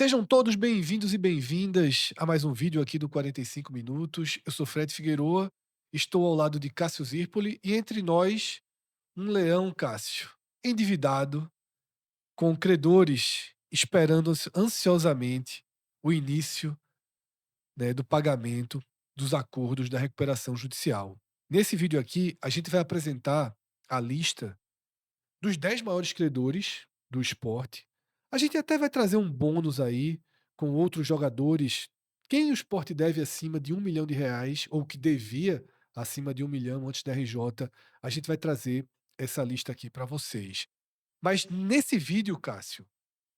Sejam todos bem-vindos e bem-vindas a mais um vídeo aqui do 45 Minutos. Eu sou Fred Figueroa, estou ao lado de Cássio Zirpoli e entre nós, um leão, Cássio, endividado, com credores esperando ansiosamente o início, né, do pagamento dos acordos da recuperação judicial. Nesse vídeo aqui, a gente vai apresentar a lista dos 10 maiores credores do esporte. A gente até vai trazer um bônus aí com outros jogadores. Quem o esporte deve acima de R$ 1 milhão, ou que devia acima de 1 milhão antes da RJ, a gente vai trazer essa lista aqui para vocês. Mas nesse vídeo, Cássio,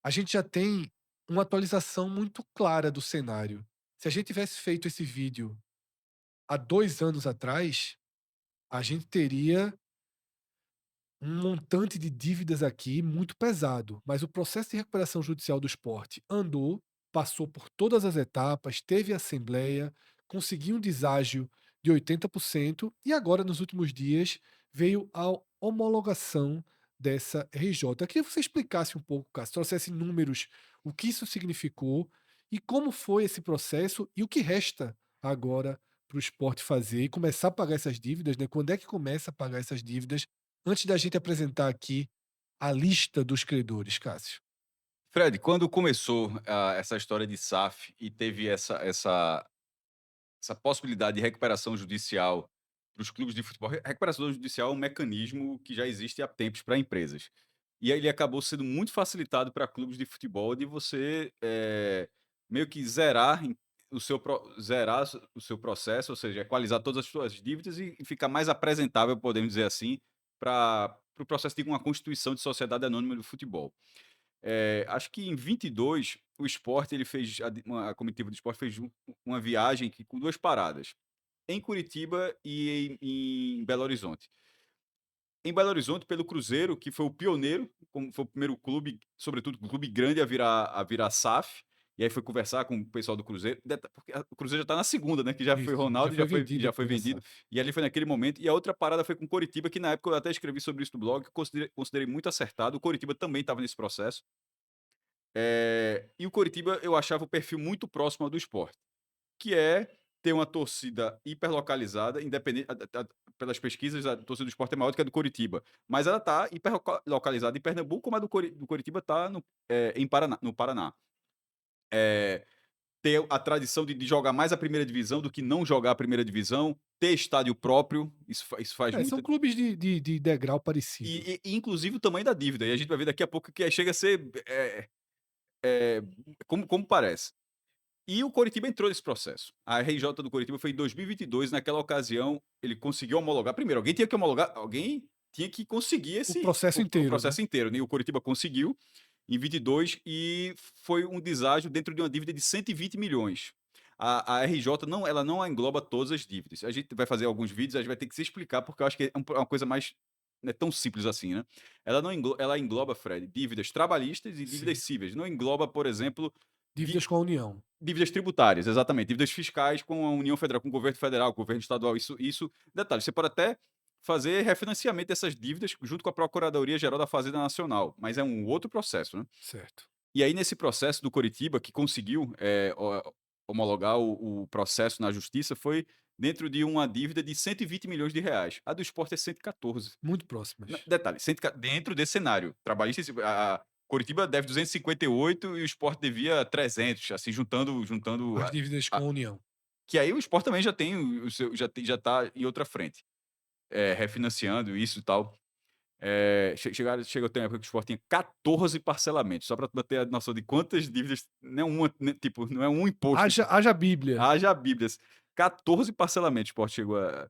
a gente já tem uma atualização muito clara do cenário. Se a gente tivesse feito esse vídeo há 2 anos atrás, a gente teria um montante de dívidas aqui muito pesado, mas o processo de recuperação judicial do esporte andou, passou por todas as etapas, teve assembleia, conseguiu um deságio de 80% e agora, nos últimos dias, veio a homologação dessa RJ. Eu queria que você explicasse um pouco, Cássio, trouxesse números, o que isso significou e como foi esse processo e o que resta agora para o esporte fazer e começar a pagar essas dívidas, né? Quando é que começa a pagar essas dívidas? Antes da gente apresentar aqui a lista dos credores, Cássio. Fred, quando começou essa história de SAF e teve essa possibilidade de recuperação judicial para os clubes de futebol, recuperação judicial é um mecanismo que já existe há tempos para empresas. E aí ele acabou sendo muito facilitado para clubes de futebol de você meio que zerar o seu processo, ou seja, equalizar todas as suas dívidas e ficar mais apresentável, podemos dizer assim, para o processo de uma constituição de sociedade anônima do futebol. Acho que em 22 o esporte ele fez a comitiva do esporte fez uma viagem com 2 paradas, em Curitiba e em Belo Horizonte. Em Belo Horizonte pelo Cruzeiro, que foi o pioneiro, como foi o primeiro clube, sobretudo um clube grande a virar SAF, e aí foi conversar com o pessoal do Cruzeiro, porque o Cruzeiro já está na segunda, né, que já foi Isso, já Ronaldo e foi já vendida a foi primeira vendido, SAF. e ali foi naquele momento. E a outra parada foi com Coritiba, que na época eu até escrevi sobre isso no blog, que considerei muito acertado. O Coritiba também estava nesse processo. E o Coritiba eu achava o perfil muito próximo ao do Sport, que é ter uma torcida hiperlocalizada, independente, pelas pesquisas, a torcida do Sport é maior do que a do Coritiba, mas ela está hiperlocalizada em Pernambuco, como a do Coritiba está no Paraná. Eh, Ter a tradição de jogar mais a primeira divisão do que não jogar a primeira divisão, ter estádio próprio, isso faz São muita. clubes de degrau parecido. E inclusive o tamanho da dívida, e a gente vai ver daqui a pouco que chega a ser é, como parece. E o Coritiba entrou nesse processo. A RJ do Coritiba foi em 2022, naquela ocasião, ele conseguiu homologar. Primeiro, alguém tinha que homologar, alguém tinha que conseguir O processo o inteiro, né? processo inteiro, né? E o Coritiba conseguiu em 22 e foi um deságio dentro de uma dívida de 120 milhões. A RJ não, ela não engloba todas as dívidas. A gente vai fazer alguns vídeos, a gente vai ter que se explicar, porque eu acho que é uma coisa mais. Não é tão simples assim, né? Ela engloba, Fred, dívidas trabalhistas e dívidas Sim. cíveis. Não engloba, por exemplo, Dívidas com a União. dívidas tributárias, exatamente. Dívidas fiscais com a União Federal, com o governo federal, com o governo estadual. Detalhe, você pode até fazer refinanciamento dessas dívidas junto com a Procuradoria-Geral da Fazenda Nacional, mas é um outro processo, né? Certo. E aí, nesse processo do Coritiba, que conseguiu homologar o processo na justiça, foi dentro de uma dívida de 120 milhões de reais. A do esporte é 114. Muito próximas. Detalhe, dentro desse cenário trabalhista, a Coritiba deve 258 e o Sport devia 300, assim, juntando As dívidas com a União. que aí o Sport também já tem o seu, já tá em outra frente, refinanciando isso e tal. Chegou a ter uma época que o Sport tinha 14 parcelamentos, só para ter a noção de quantas dívidas, não é uma, né, tipo, não é um imposto, Haja Bíblia. haja bíblias, 14 parcelamentos o Sport chegou a.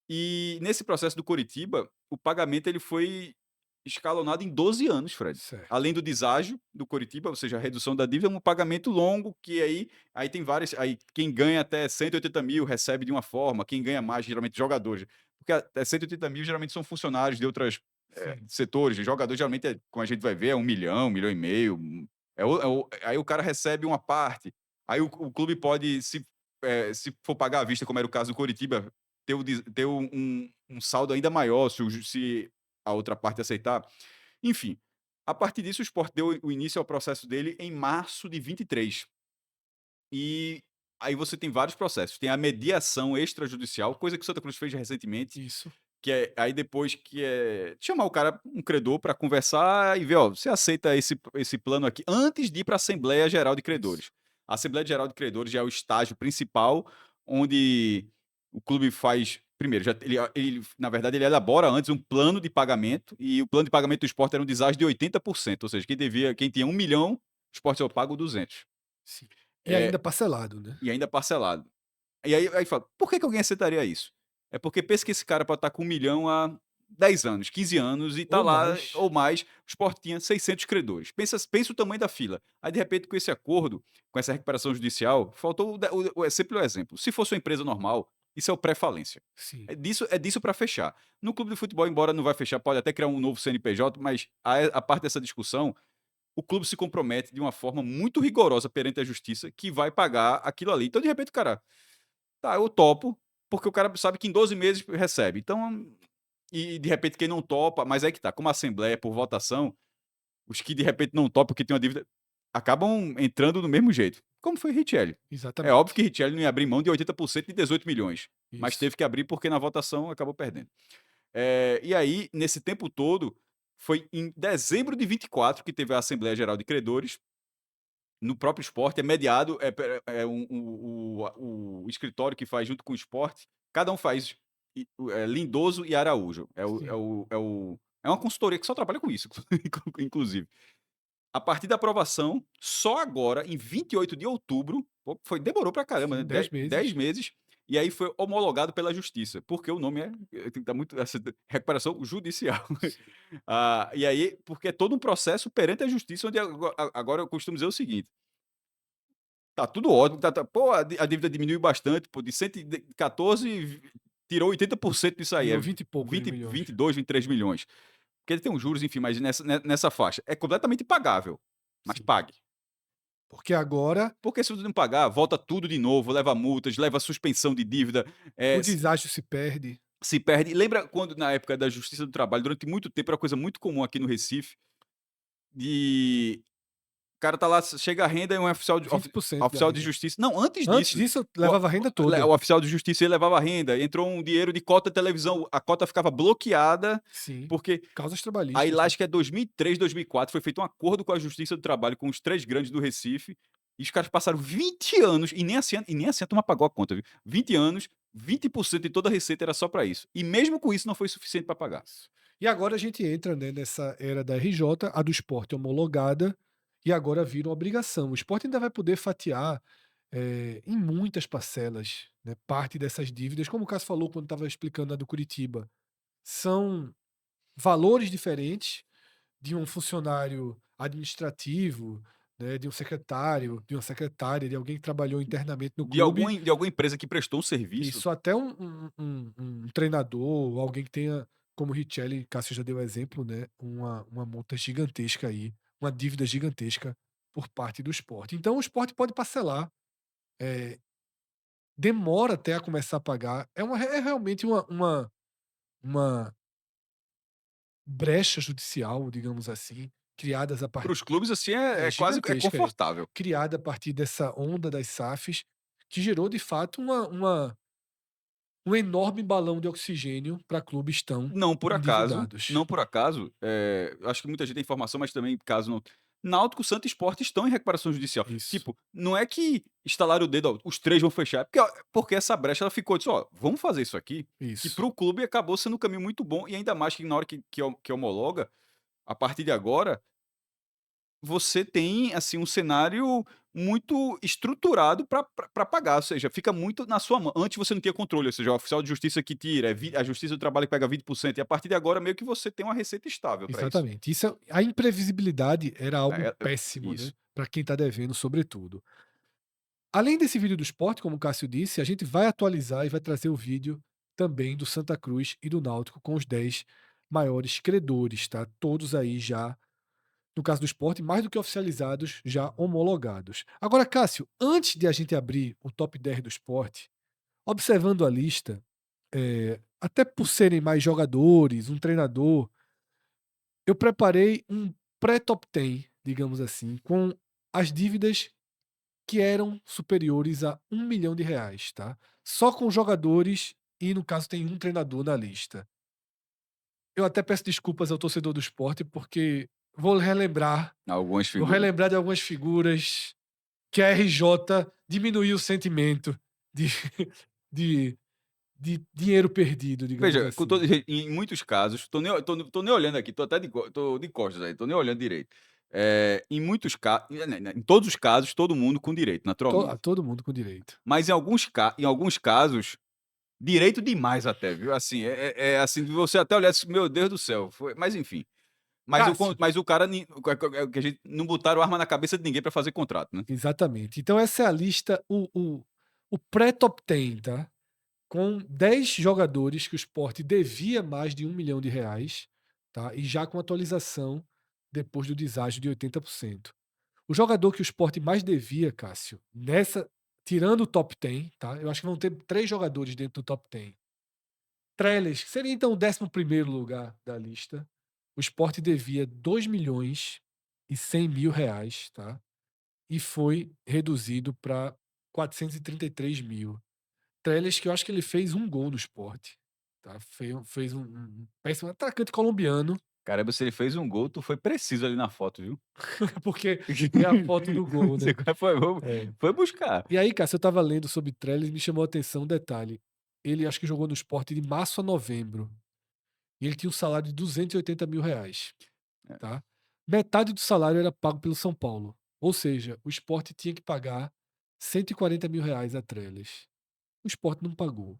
E nesse processo do Coritiba, o pagamento ele foi escalonado em 12 anos, Fred. Certo. Além do deságio do Coritiba, ou seja, a redução da dívida, um pagamento longo que aí tem várias. Aí quem ganha até 180 mil recebe de uma forma, quem ganha mais, geralmente jogadores. Porque até 180 mil geralmente são funcionários de outros Sim. setores. Jogador geralmente, como a gente vai ver, é 1 milhão e meio. Aí o cara recebe uma parte. Aí o clube pode, se for pagar à vista, como era o caso do Coritiba, ter um saldo ainda maior se a outra parte aceitar. Enfim, A partir disso, o Sport deu o início ao processo dele em março de 23. E aí você tem vários processos. Tem a mediação extrajudicial, coisa que o Santa Cruz fez recentemente, Isso. que é aí depois que é chamar o cara, um credor, para conversar e ver, ó, você aceita esse plano aqui, antes de ir para a Assembleia Geral de Isso. Credores. A Assembleia Geral de Credores já é o estágio principal, onde o clube faz. Primeiro, na verdade, ele elabora antes um plano de pagamento, e o plano de pagamento do esporte era um deságio de 80%, ou seja, quem tinha 1 milhão, o esporte só paga o 200. Sim. E É, ainda parcelado, né? e ainda parcelado. E aí fala, por que alguém aceitaria isso? É porque pensa que esse cara pode estar com 1 milhão há 10 anos, 15 anos e tá Ou lá, mais. ou mais, o Sport tinha 600 credores. Pensa o tamanho da fila. Aí, de repente, com esse acordo, com essa recuperação judicial, faltou é sempre o exemplo. Se fosse uma empresa normal, isso é o pré-falência. Sim. É disso para fechar. No clube de futebol, embora não vai fechar, pode até criar um novo CNPJ, mas a parte dessa discussão, o clube se compromete de uma forma muito rigorosa perante a justiça que vai pagar aquilo ali. Então, de repente, cara, tá, eu topo, porque o cara sabe que em 12 meses recebe. Então, e de repente quem não topa, mas é que tá, como a assembleia é por votação, os que de repente não topam, porque tem uma dívida, acabam entrando do mesmo jeito. Como foi Richelli. É óbvio que Exatamente. Richelli não ia abrir mão de 80% de 18 milhões, mas Isso. teve que abrir porque na votação acabou perdendo. E aí, nesse tempo todo, foi em dezembro de 24 que teve a Assembleia Geral de Credores, no próprio esporte, é mediado, o escritório que faz junto com o esporte, cada um faz, Lindoso e Araújo. Sim. É uma consultoria que só trabalha com isso, inclusive. A partir da aprovação, só agora, em 28 de outubro, pô, demorou pra caramba, né? Sim, 10 10 meses. meses, e aí foi homologado pela justiça, porque o nome tem que estar muito, recuperação judicial. Sim. E aí, porque é todo um processo perante a justiça, onde agora eu costumo dizer o seguinte: tá tudo ótimo, pô, a dívida diminuiu bastante, pô, de 114, tirou 80% disso aí, Virou é 20 e poucos de 20, milhões. 22, 23 milhões. Porque ele tem uns juros, enfim, mas nessa faixa. É completamente pagável, mas Sim. pague. Porque agora Porque se você não pagar, volta tudo de novo, leva multas, leva suspensão de dívida, o se, deságio se perde. se perde. Lembra quando, na época da Justiça do Trabalho, durante muito tempo, era uma coisa muito comum aqui no Recife, de o cara tá lá, chega a renda e um 20% da oficial de renda. justiça. Não, antes Antes disso, disso, eu o, levava a renda o toda. oficial de justiça ele levava a renda. Entrou um dinheiro de cota de televisão, a cota ficava bloqueada, Sim. porque Causas aí trabalhistas, lá né? acho que é 2003, 2004, foi feito um acordo com a Justiça do Trabalho, com os três grandes do Recife, e os caras passaram 20 anos, e nem assim a turma pagou a conta, viu? 20 anos, 20% de toda a receita era só para isso. E mesmo com isso não foi suficiente para pagar. Isso. E agora a gente entra, né, nessa era da RJ, a do esporte homologada, e agora vira uma obrigação. O esporte ainda vai poder fatiar em muitas parcelas, né, parte dessas dívidas, como o Cássio falou quando estava explicando a do Curitiba. São valores diferentes de um funcionário administrativo, né, de um secretário, de uma secretária, de alguém que trabalhou internamente no clube. De alguma empresa que prestou um serviço. Isso, até um treinador, alguém que tenha, como o Richelli, Cássio já deu exemplo, né, uma multa gigantesca aí, uma dívida gigantesca por parte do esporte. Então o esporte pode parcelar, eh, demora até a começar a pagar, é realmente uma brecha judicial, digamos assim, criadas a Para partir os clubes, assim, é quase gigantesca, confortável. criada a partir dessa onda das SAFs, que gerou de fato um enorme balão de oxigênio para clubes tão Não endividados. por acaso, eu acho que muita gente tem informação, mas também caso não. Náutico, Santa e Sport estão em recuperação judicial. Isso, Tipo, não é que estalaram o dedo, ó, os três vão fechar, porque essa brecha ela ficou, disse, ó, vamos fazer isso aqui, que isso. para o clube acabou sendo um caminho muito bom, e ainda mais que na hora que homologa, a partir de agora, você tem, assim, um cenário muito estruturado para pagar, ou seja, fica muito na sua mão. Antes você não tinha controle, ou seja, o oficial de justiça que tira, a justiça do trabalho que pega 20%, e a partir de agora meio que você tem uma receita estável para isso. Exatamente. Isso a imprevisibilidade era algo péssimo, né, Isso. para quem está devendo, sobretudo. Além desse vídeo do esporte, como o Cássio disse, a gente vai atualizar e vai trazer o vídeo também do Santa Cruz e do Náutico com os 10 maiores credores, tá? Todos aí já, no caso do esporte, mais do que oficializados, já homologados. Agora, Cássio, antes de a gente abrir o top 10 do esporte, observando a lista, até por serem mais jogadores, um treinador, eu preparei um pré-top 10, digamos assim, com as dívidas que eram superiores a R$ 1 milhão, tá? Só com jogadores e, no caso, tem um treinador na lista. Eu até peço desculpas ao torcedor do esporte, porque vou relembrar, Algumas vou figuras. relembrar de algumas figuras que a RJ diminuiu o sentimento de, de, de dinheiro perdido, digamos Veja, com assim. todo em muitos casos, tô nem olhando aqui, tô até tô de costas aí, tô nem olhando direito. Em muitos em todos os casos, todo mundo com direito, A naturalmente. todo mundo com direito. Mas em alguns casos, direito demais até, viu, assim, assim, de você até olhar assim: "Meu Deus do céu", mas enfim. Cássio, Mas o cara é que a gente não botaram arma na cabeça de ninguém pra fazer contrato, né. exatamente. Então essa é a lista, o pré-top 10, tá? Com 10 jogadores que o Sport devia mais de R$ 1 milhão, tá? E já com atualização depois do deságio de 80%. O jogador que o Sport mais devia, Cássio, nessa, tirando o top 10, tá? Eu acho que vão ter 3 jogadores dentro do top 10. Trellis, que seria então o 11º lugar da lista. O Sport devia R$ 2.100.000, tá? E foi reduzido para 433 mil. Trellis, que eu acho que ele fez um gol no Sport, tá? Fez um péssimo atacante colombiano, Caramba, se ele fez um gol, tu foi preciso ali na foto, viu. porque tem a foto do gol, Você né? É. foi buscar. E aí, cara, eu estava lendo sobre Trellis, me chamou a atenção um detalhe. Ele acho que jogou no Sport de março a novembro. E ele tinha um salário de R$ 280.000, É. tá? Metade do salário era pago pelo São Paulo. Ou seja, o Sport tinha que pagar R$ 140.000 a Trellis. O Sport não pagou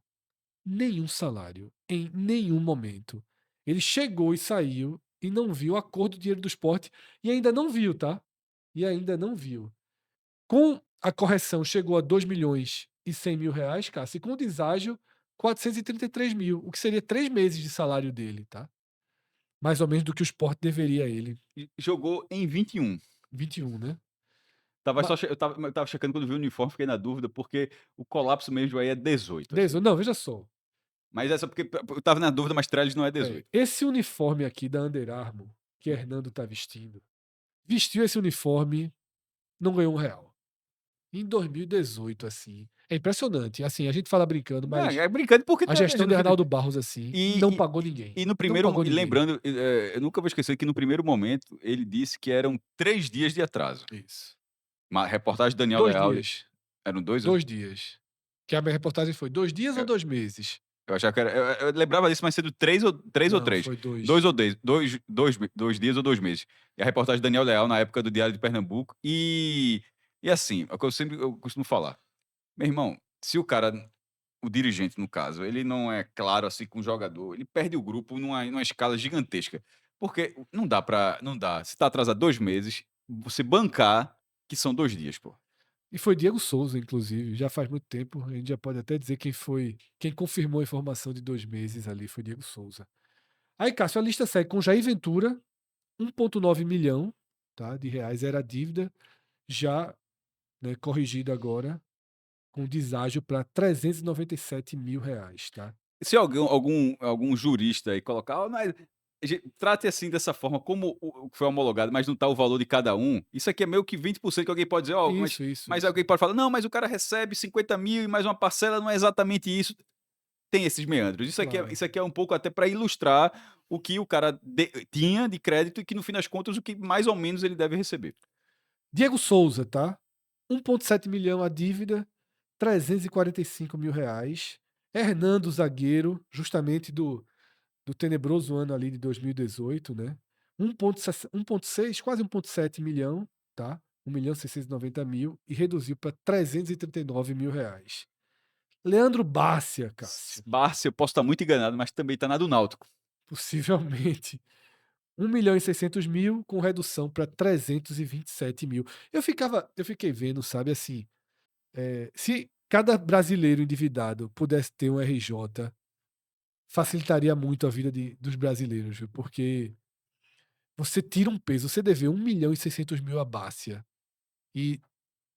nenhum salário em nenhum momento. Ele chegou e saiu e não viu a cor do dinheiro do Sport e ainda não viu, tá? E ainda não viu. Com a correção chegou a R$ 2.100.000, Cássio, e com o deságio 433 mil, o que seria 3 meses de salário dele, tá? Mais ou menos do que o Sport deveria a ele. E jogou em 21. 21, né? Estava Ma só eu estava checando quando vi o uniforme, fiquei na dúvida, porque o colapso mesmo aí é 18, assim. 18, não, veja só. Mas essa porque eu estava na dúvida, mas Trellis não é É, 18. esse uniforme aqui da Under Armour, que Hernando tá vestindo, vestiu esse uniforme, não ganhou R$ 1. Em 2018, assim. É impressionante. Assim, a gente fala brincando, Não, mas é brincando porque a tá gestão veja, no de fim de Arnaldo Barros, assim, não e pagou ninguém. e no Não primeiro pagou e ninguém. lembrando, eu nunca vou esquecer que no primeiro momento ele disse que eram 3 dias de atraso. Isso. Uma reportagem de Daniel Dois Leal, dias. eram 2 ou 2 dias. Que a minha reportagem foi 2 dias ou eu 2 meses? eu achava que era eu lembrava disso, mas sendo 3 ou Não, 3, foi 2 2. ou 2 dias ou 2 meses. E a reportagem de Daniel Leal na época do Diário de Pernambuco, e assim, é o que eu costumo falar: "Meu irmão, se o cara o dirigente no caso, ele não é claro, assim, com o jogador, ele perde o grupo numa escala gigantesca, porque não dá, se tá atrasado 2 meses, você bancar que são 2 dias, pô". E foi Diego Souza, inclusive, já faz muito tempo, a gente já pode até dizer quem confirmou a informação de 2 meses ali foi Diego Souza. Aí, Cássio, a lista segue com Jair Ventura, 1,9 milhão, tá, de reais era a dívida, já, né, corrigido agora, com deságio para R$ 397.000, tá. Se algum jurista aí colocar: "Ó, mas trate assim dessa forma, como o que foi homologado, mas não tá o valor de cada um", isso aqui é meio que 20% que alguém pode dizer: "Ó, Isso, isso, mas isso. alguém pode falar: "Não, mas o cara recebe 50.000 e mais uma parcela não é exatamente isso". Tem esses meandros. Claro. Isso aqui é um pouco até para ilustrar o que o cara tinha de crédito e que no fim das contas o que mais ou menos ele deve receber. Diego Souza, tá, 1,7 milhão a dívida, R$ 345.000. Hernando, zagueiro, justamente do tenebroso ano ali de 2018, né, 1,6, quase 1,7 milhão, tá, 1.690.000 e reduziu para R$ 339.000. Leandro Bárcia, Cássio, Barça, eu posso estar muito enganado, mas também está na do Náutico. possivelmente 1.600.000 com redução para 327.000. Eu fiquei vendo, sabe, assim, se cada brasileiro endividado pudesse ter um RJ, facilitaria muito a vida dos brasileiros, viu? Porque você tira um peso, você deve 1.600.000 a Bárcia e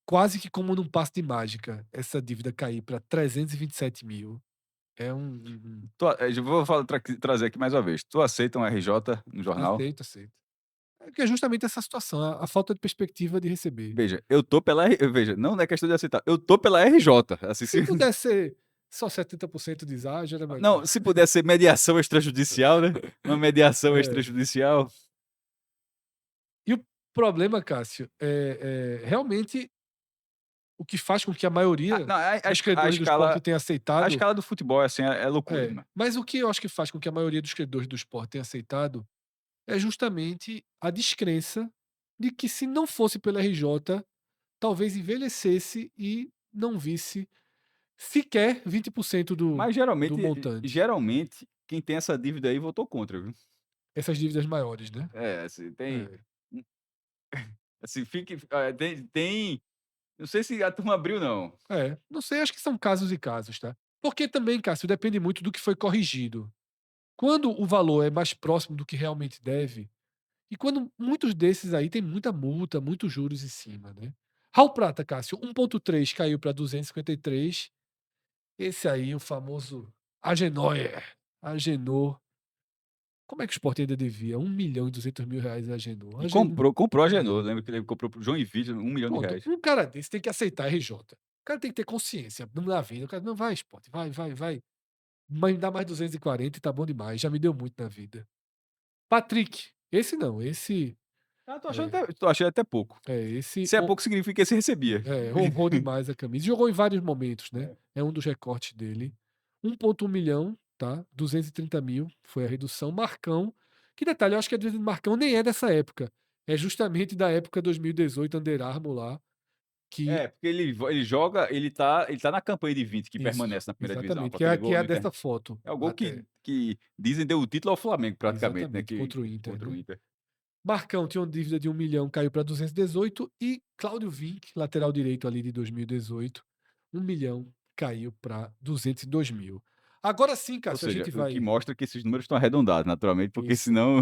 quase que como num passe de mágica, essa dívida cair para 327.000 é Já vou trazer aqui mais uma vez. Tu aceita um RJ no jornal? aceito, aceito. que é justamente essa situação, a falta de perspectiva de receber. Veja, eu tô pela veja, não é questão de aceitar, eu tô pela RJ, assim, Se se puder ser só 70% de deságio, era melhor. não, se puder ser mediação extrajudicial, né, uma mediação É. extrajudicial. E o problema, Cássio, realmente o que faz com que a Ah, maioria não, dos credores do esporte tenha a aceitado escala do futebol é assim, é loucura demais. mas o que eu acho que faz com que a maioria dos credores do esporte tenha aceitado é justamente a descrença de que se não fosse pela RJ, talvez envelhecesse e não visse sequer 20% do Mas do montante. geralmente, quem tem essa dívida aí votou contra, viu. Essas dívidas maiores, né. É, assim, tem É. hum, assim, tem não sei se a turma abriu não. É, não sei, acho que são casos e casos, tá. Porque também, Cássio, depende muito do que foi corrigido. Quando o valor é mais próximo do que realmente deve, e quando muitos desses aí tem muita multa, muitos juros em cima, né. Raul Prata, Cássio, 1,3 caiu para 253, esse aí, o famoso Agenor, Agenor. Como é que o Sport ainda devia? 1.200.000 a Agenor. E Agenor comprou a Genô, é, lembra que ele comprou para o Joinville pronto, R$ 1.000.000. um cara desse tem que aceitar a RJ. O cara tem que ter consciência na vida, o cara: "Não, vai Sport, vai, vai, vai, mas me dá mais 240 e tá bom demais, já me deu muito na vida". Patrick, esse não, esse Ah, é, tô achando até pouco. esse Se é pouco significa que esse recebia. honrou demais a camisa. Jogou em vários momentos, né, É. é um dos recortes dele. 1,1 milhão, tá, 230.000 foi a redução. Marcão, que detalhe, eu acho que a dívida do Marcão nem é dessa época, é justamente da época 2018 Under Armour lá, que É, porque ele joga, ele tá na campanha de 20 que isso, permanece na primeira divisão, exatamente, com que é aquele a que gol é a no Inter. dessa foto, É o gol até. que dizem deu o título ao Flamengo praticamente, né, Exatamente, que contra o Inter, contra o né. Inter. Marcão tinha uma dívida de 1 milhão, caiu para 218 e Cláudio Vinck, lateral direito ali de 2018, 1 milhão, caiu para 202.000. Agora sim, Ou Cássio, a seja, gente o que vai mostra que esses números estão arredondados naturalmente, porque isso. senão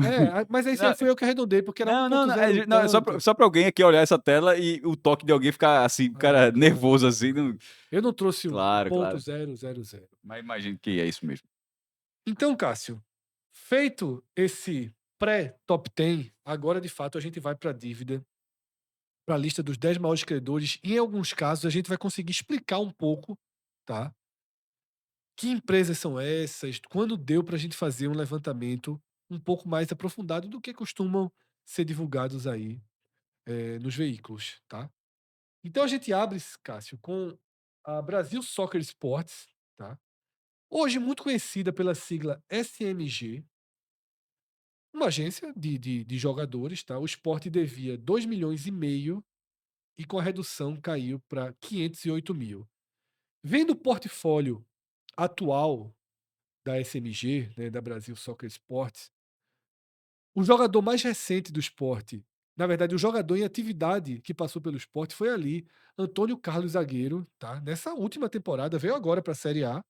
Mas esse aí não, foi eu que arredondei, porque era não, 1,0 e não, é tanto. só pra alguém aqui olhar essa tela e o toque de alguém ficar assim, o cara Não, nervoso não, assim, não. não Eu não trouxe um claro, ponto claro. zero zero zero. Mas imagino que é isso mesmo. Então, Cássio, feito esse pré-top 10, agora de fato a gente vai para a dívida, para a lista dos 10 maiores credores, e em alguns casos a gente vai conseguir explicar um pouco, tá? Que empresas são essas? Quando deu para a gente fazer um levantamento um pouco mais aprofundado do que costumam ser divulgados aí, nos veículos, tá? Então a gente abre, Cássio, com a Brasil Soccer Sports, tá? Hoje muito conhecida pela sigla SMG, uma agência de jogadores, tá? O Sport devia 2,5 milhões e com a redução caiu para 508.000. Vendo o portfólio atual da SMG, né, da Brasil Soccer Sports, o jogador mais recente do esporte, na verdade, o jogador em atividade que passou pelo esporte foi ali, Antônio Carlos Zagueiro, tá? Nessa última temporada, veio agora para a Série A,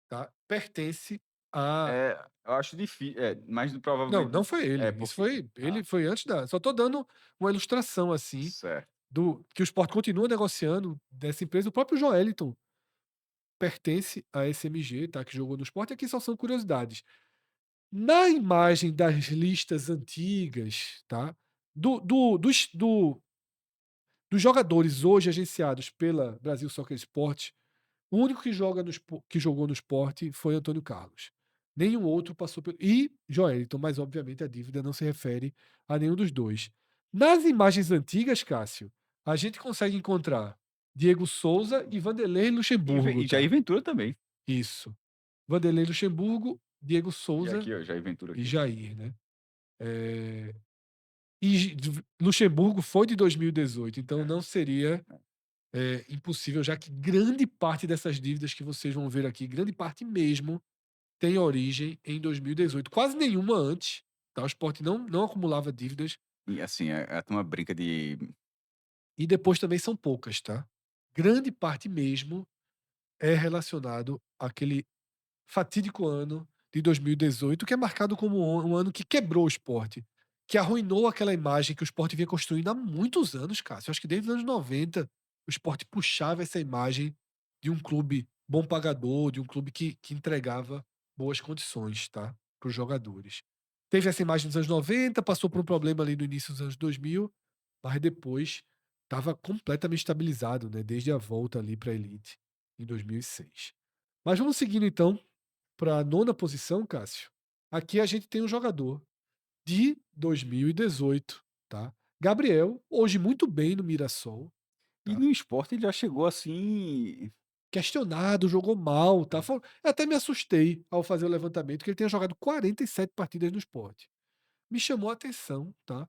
tá? Pertence a. É, eu acho difícil, mas Não, provavelmente não foi é ele. Isso porque foi. ah, Ele foi antes da. Só tô dando uma ilustração assim certo. do que o esporte continua negociando dessa empresa. O próprio Joeliton pertence à SMG, tá? Que jogou no esporte. Aqui só são curiosidades. Na imagem das listas antigas, tá? Dos jogadores hoje agenciados pela Brasil Soccer Sport, o único que, que jogou no esporte foi Antônio Carlos. Nenhum outro passou pelo. E Joelton, mas obviamente a dívida não se refere a nenhum dos dois. Nas imagens antigas, Cássio, a gente consegue encontrar Diego Souza e Vanderlei Luxemburgo, E Jair tá? Ventura também. Isso. Vanderlei Luxemburgo, Diego E Souza aqui, ó, Jair Ventura e aqui. Jair, né? Eh, Luxemburgo foi de 2018, então É, não seria impossível, já que grande parte dessas dívidas que vocês vão ver aqui, grande parte mesmo, tem origem em 2018. Quase nenhuma antes, tá? O Sport não acumulava dívidas e assim, a turma brinca de e depois também são poucas, tá? Grande parte mesmo é relacionado àquele fatídico ano de 2018, que é marcado como um ano que quebrou o esporte, que arruinou aquela imagem que o esporte vinha construindo há muitos anos, cara. Eu acho que desde os anos 90 o esporte puxava essa imagem de um clube bom pagador, de um clube que entregava boas condições, tá? Para os jogadores. Teve essa imagem nos anos 90, passou por um problema ali no início dos anos 2000, mas depois estava completamente estabilizado, né, desde a volta ali para a elite em 2006. Mas vamos seguindo então para a nona posição, Cássio. Aqui a gente tem um jogador de 2018, tá? Gabriel, hoje muito bem no Mirassol, E tá? no esporte ele já chegou assim. Questionado, jogou mal, tá? Eu até me assustei ao fazer o levantamento que ele tenha jogado 47 partidas no Sport. Me chamou a atenção, tá?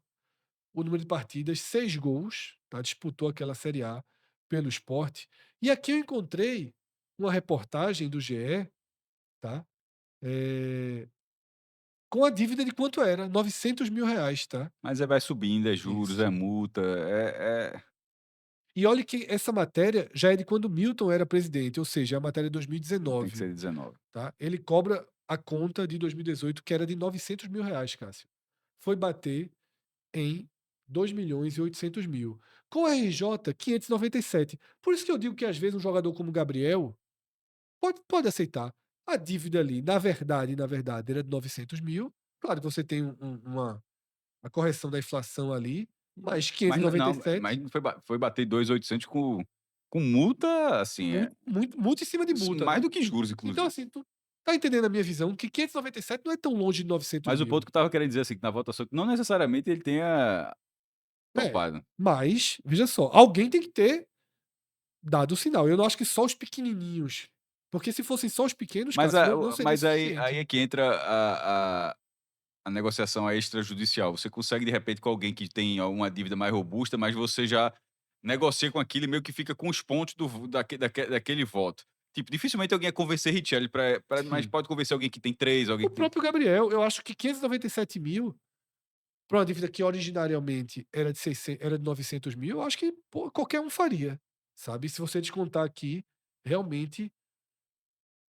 O número de partidas, 6 gols, tá? Disputou aquela Série A pelo Sport. E aqui eu encontrei uma reportagem do GE, tá? Eh, com a dívida de quanto era, 900 mil reais, tá? Mas aí vai subindo, é juros, é Isso. multa, E olha que essa matéria já é de quando o Milton era presidente, ou seja, a matéria é tem que 2019, ser 19. tá? Ele cobra a conta de 2018, que era de 900 mil reais, Cássio. Foi bater em 2.800.000. Com o RJ, 597. Por isso que eu digo que às vezes um jogador como o Gabriel pode aceitar. A dívida ali, na verdade, era de 900 mil. Claro que você tem a correção da inflação ali, mas Mas não, 597, mas não foi bater 2.800 com multa, assim, muito em cima de multa, mais né? do que juros, Então, inclusive. assim, tu tá entendendo a minha visão? Que 597 não é tão longe de 900 Mas o ponto mil. que eu estava querendo dizer, assim, que na votação, que não necessariamente ele tenha É, topado. mas, veja só, alguém tem que ter dado o sinal. Eu não acho que só os pequenininhos. Porque se fossem só os pequenos, Mas, Cássio, não seria mas aí suficiente. é que entra a negociação extrajudicial. Você consegue, de repente, com alguém que tem alguma dívida mais robusta, mas você já negocia com aquilo e meio que fica com os pontos daquele voto. Tipo, dificilmente alguém ia convencer Richelli, mas Sim. pode convencer alguém que tem três, alguém O que tem. próprio Gabriel, eu acho que 597 mil, para uma dívida que originariamente era de 600, era de 900 mil, eu acho que pô, qualquer um faria. Sabe? Se você descontar aqui, realmente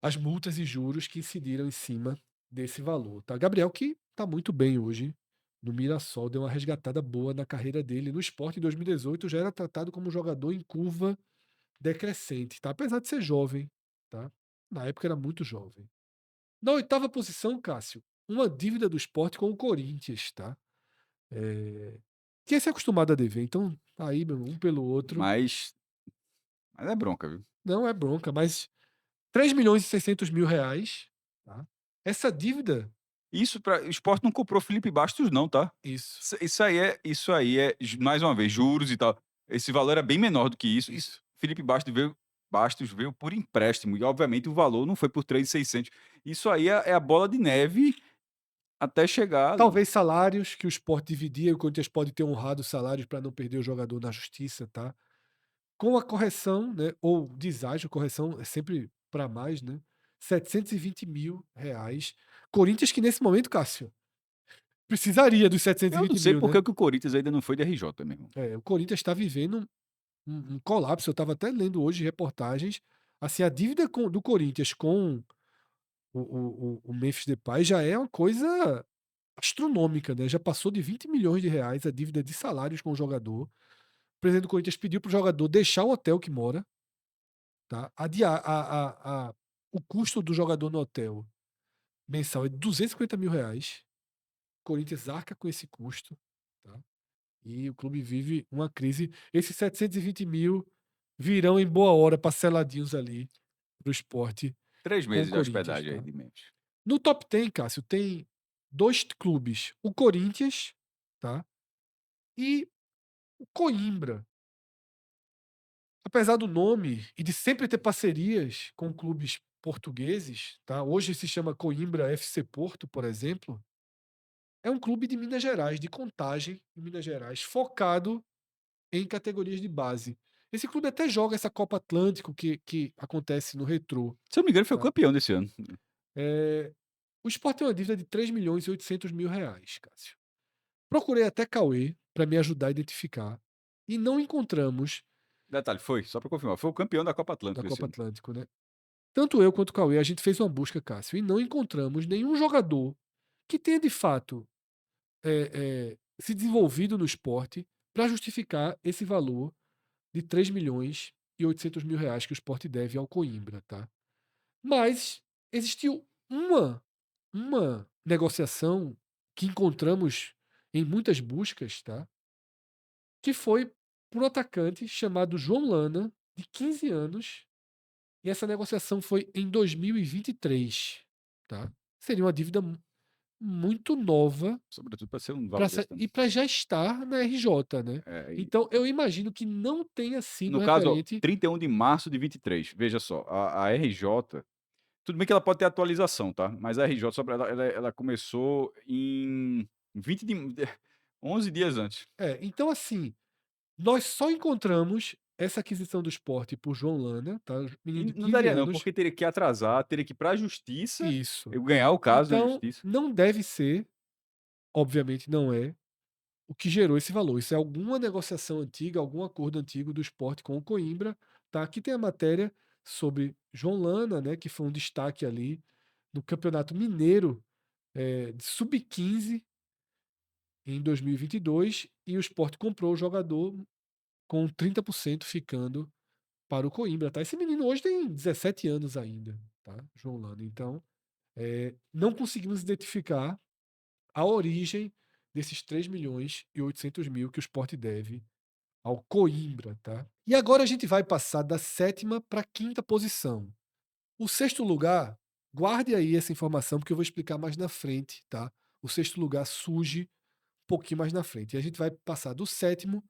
as multas e juros que incidiram em cima desse valor, tá? Gabriel que tá muito bem hoje no Mirassol, deu uma resgatada boa na carreira dele. No Sport em 2018 já era tratado como um jogador em curva decrescente, tá? Apesar de ser jovem, tá? Na época era muito jovem. Na oitava posição, Cássio, uma dívida do Sport com o Corinthians, tá? Quem se é acostumado a dever, então tá aí, meu irmão, um pelo outro. Mas é bronca, viu? Não é bronca, mas 3.600.000 reais, tá? Essa dívida, Isso para o Sport não comprou Felipe Bastos não, tá? isso, Isso aí é mais uma vez, juros e tal. Esse valor é bem menor do que isso. isso. Felipe Bastos veio por empréstimo e obviamente o valor não foi por 3.600. Isso aí é a bola de neve até chegar. Talvez salários que o Sport dividia, o Corinthians pode ter honrado os salários para não perder o jogador na justiça, tá? Com a correção, né, ou deságio, correção é sempre para mais, né? 720.000 reais. Corinthians que nesse momento, Cássio, precisaria dos setecentos e Eu não vinte sei mil, por né? que o Corinthians ainda não foi de RJ, meu irmão. O Corinthians está vivendo um colapso. Eu estava até lendo hoje reportagens. Assim, a dívida do Corinthians com o Memphis Depay já é uma coisa astronômica, né? Já passou de 20 milhões de reais a dívida de salários com o jogador. O presidente do Corinthians pediu para o jogador deixar o hotel que mora, tá? O custo do jogador no hotel mensal é 250 mil reais. O Corinthians arca com esse custo, tá? E o clube vive uma crise. Esses 720 mil virão em boa hora parceladinhos ali pro esporte Três com o meses de Corinthians, hospedagem aí tá? de Memphis. No top 10, Cássio, tem dois clubes. O Corinthians, tá? E o Coimbra. Apesar do nome e de sempre ter parcerias com clubes portugueses, tá? Hoje se chama Coimbra FC Porto, por exemplo. É um clube de Minas Gerais, de Contagem, em Minas Gerais, focado em categorias de base. Esse clube até joga essa Copa Atlântico que acontece no Retrô, Se eu não me engano, ele foi o tá? campeão desse ano. O Sport tem uma dívida de 3.800.000 reais, Cássio. Procurei até Cauê para me ajudar a identificar e não encontramos Detalhe, só para confirmar, foi o campeão da Copa da Atlântico esse Copa ano. Atlântico, né? Tanto eu quanto o Cauê, a gente fez uma busca, Cássio, e não encontramos nenhum jogador que tenha de fato se desenvolvido no esporte para justificar esse valor de 3.800.000 reais que o esporte deve ao Coimbra, tá? Mas existiu uma negociação que encontramos em muitas buscas, tá? Que foi por um atacante chamado João Lana, de 15 anos, e essa negociação foi em 2023, tá? Seria uma dívida muito nova Sobretudo para ser um valor pra desse sa tamanho. e para já estar na RJ, né. É, Então eu imagino que não tenha sido no caso, ó, referente 31 de março de 23. Veja só, a RJ, tudo bem que ela pode ter atualização, tá, mas a RJ só pra ela começou em 20 de 11 dias antes. então assim, nós só encontramos essa aquisição do Sport por João Lana, tá, E menino de não 15 daria não, anos. porque teria que atrasar, teria que ir pra justiça, Isso. eu ganhar o caso na Então justiça. não deve ser, obviamente não é, o que gerou esse valor. Isso é alguma negociação antiga, algum acordo antigo do Sport com o Coimbra, tá. Aqui tem a matéria sobre João Lana, né, que foi um destaque ali no Campeonato Mineiro, de sub-15 em 2022, e o Sport comprou o jogador com 30% ficando para o Coimbra, tá. Esse menino hoje tem 17 anos ainda, tá, João Lana. Então, não conseguimos identificar a origem desses 3.800.000 que o Sport deve ao Coimbra, tá. E agora a gente vai passar da sétima para a quinta posição. O sexto lugar, guarde aí essa informação, porque eu vou explicar mais na frente, tá. O sexto lugar surge um pouquinho mais na frente. E a gente vai passar do sétimo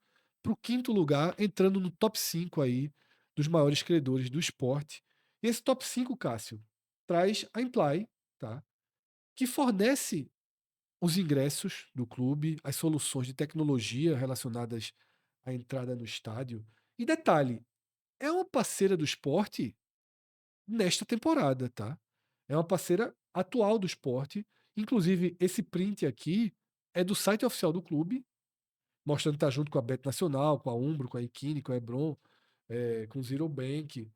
para o quinto lugar, entrando no top 5 aí dos maiores credores do esporte. E esse top 5, Cássio, traz a Imply, tá? Que fornece os ingressos do clube, as soluções de tecnologia relacionadas à entrada no estádio. E detalhe, é uma parceira do esporte nesta temporada, tá? É uma parceira atual do esporte. Inclusive, esse print aqui é do site oficial do clube, mostrando que tá junto com a Bet Nacional, com a Umbro, com a Equine, com a Hebron, com o Zero Bank,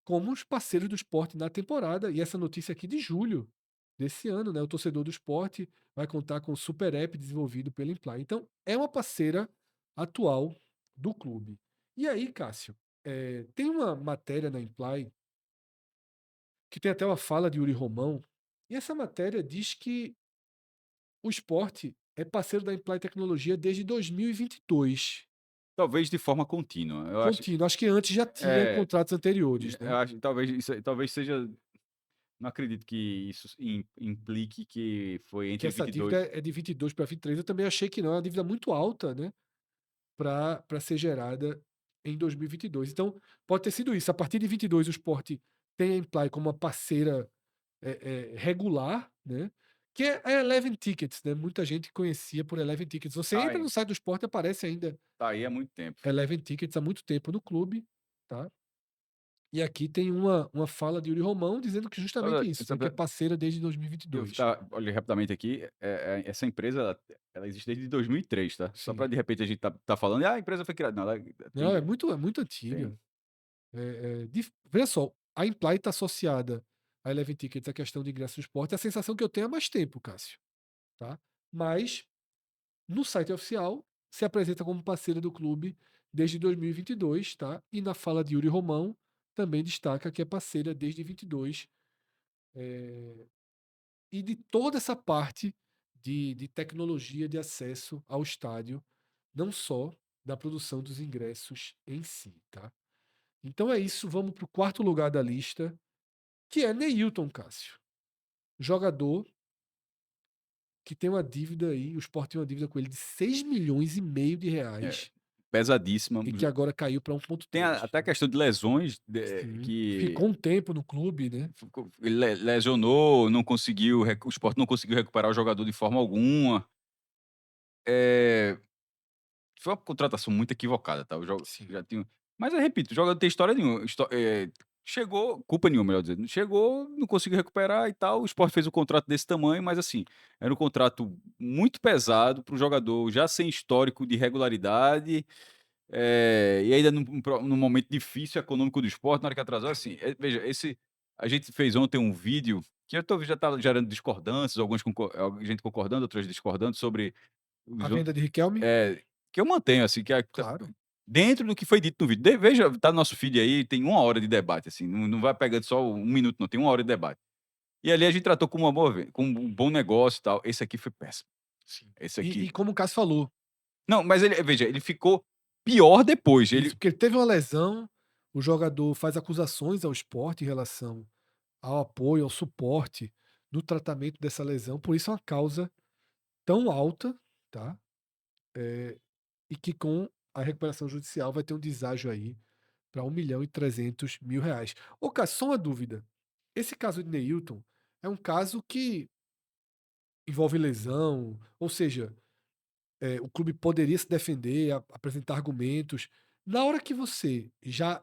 como os parceiros do esporte na temporada. E essa notícia aqui de julho desse ano, né? O torcedor do esporte vai contar com o Super App desenvolvido pela Imply. Então, é uma parceira atual do clube. E aí, Cássio, tem uma matéria na Imply que tem até uma fala de Yuri Romão, e essa matéria diz que o esporte é parceiro da Imply Tecnologia desde 2022. Talvez de forma contínua, eu acho Contínuo. Acho que antes já tinha é, contratos anteriores, né? eu acho que talvez isso talvez seja, não acredito que isso implique que foi Que entre essa 22. dívida é de 22 para 23. Eu também achei que não, é uma dívida muito alta, né? Para ser gerada em 2022. Então, pode ter sido isso. A partir de 22, o Sport tem a Imply como uma parceira regular, né? Que é a Eleven Tickets, né? Muita gente conhecia por Eleven Tickets. Você Tá entra aí no site do Sport, aparece ainda tá aí há muito tempo. Eleven Tickets há muito tempo no clube, tá? E aqui tem uma fala de Yuri Romão dizendo que justamente Sabe isso, né? Que é sabe parceira desde eu 2022. olhei rapidamente aqui, essa empresa ela existe desde 2003, tá. Só para Sim. de repente a gente tá falando: "Ah, a empresa foi criada", não, ela Não, tem é muito tem antiga. Veja só, a Imply está associada à Eleven Tickets, a questão de ingresso no esporte. A sensação que eu tenho há mais tempo, Cássio. Tá? Mas no site oficial se apresenta como parceira do clube desde 2022, tá? E na fala de Yuri Romão também destaca que é parceira desde 22, e de toda essa parte de tecnologia de acesso ao estádio, não só da produção dos ingressos em si, tá? Então é isso, vamos para o quarto lugar da lista, que é Neilton, Cássio. Jogador que tem uma dívida aí, o Sport tem uma dívida com ele de 6,5 milhões de é, reais pesadíssima. e que agora caiu para Tem 1,3. até a Né? questão de lesões, Sim. que Ficou um tempo no clube, né? ele lesionou, não conseguiu o Sport não conseguiu recuperar o jogador de forma alguma. Eh, Foi uma contratação muito equivocada, tá, o jogo Sim. já tinha, mas eu repito, o jogador não tem história nenhuma, chegou culpa nenhuma, melhor dizendo, chegou, não conseguiu recuperar e tal, o Sport fez um contrato desse tamanho, mas assim, era um contrato muito pesado para o jogador já sem histórico de regularidade. E ainda num momento difícil econômico do esporte, na hora que atrasou, assim, veja, a gente fez ontem um vídeo que eu tô já tá gerando discordâncias, gente concordando, outras discordando sobre A os venda de Riquelme? que eu mantenho, assim, que Claro. dentro do que foi dito no vídeo. Veja, tá no nosso feed aí, tem 1 hora de debate, assim, não vai pegando só 1 minuto não, tem 1 hora de debate. E ali a gente tratou como uma boa com um bom negócio e tal, esse aqui foi péssimo. Sim. Esse E aqui. como o Cássio falou, Não, mas ele veja, ele ficou pior depois, isso, ele porque ele teve uma lesão, o jogador faz acusações ao esporte em relação ao apoio, ao suporte no tratamento dessa lesão, por isso é uma causa tão alta, tá? E que com a recuperação judicial vai ter um deságio aí para 1.300.000 reais. Ô, Cássio, só uma dúvida. Esse caso de Neilton é um caso que envolve lesão, ou seja, o clube poderia se defender, apresentar argumentos. Na hora que você já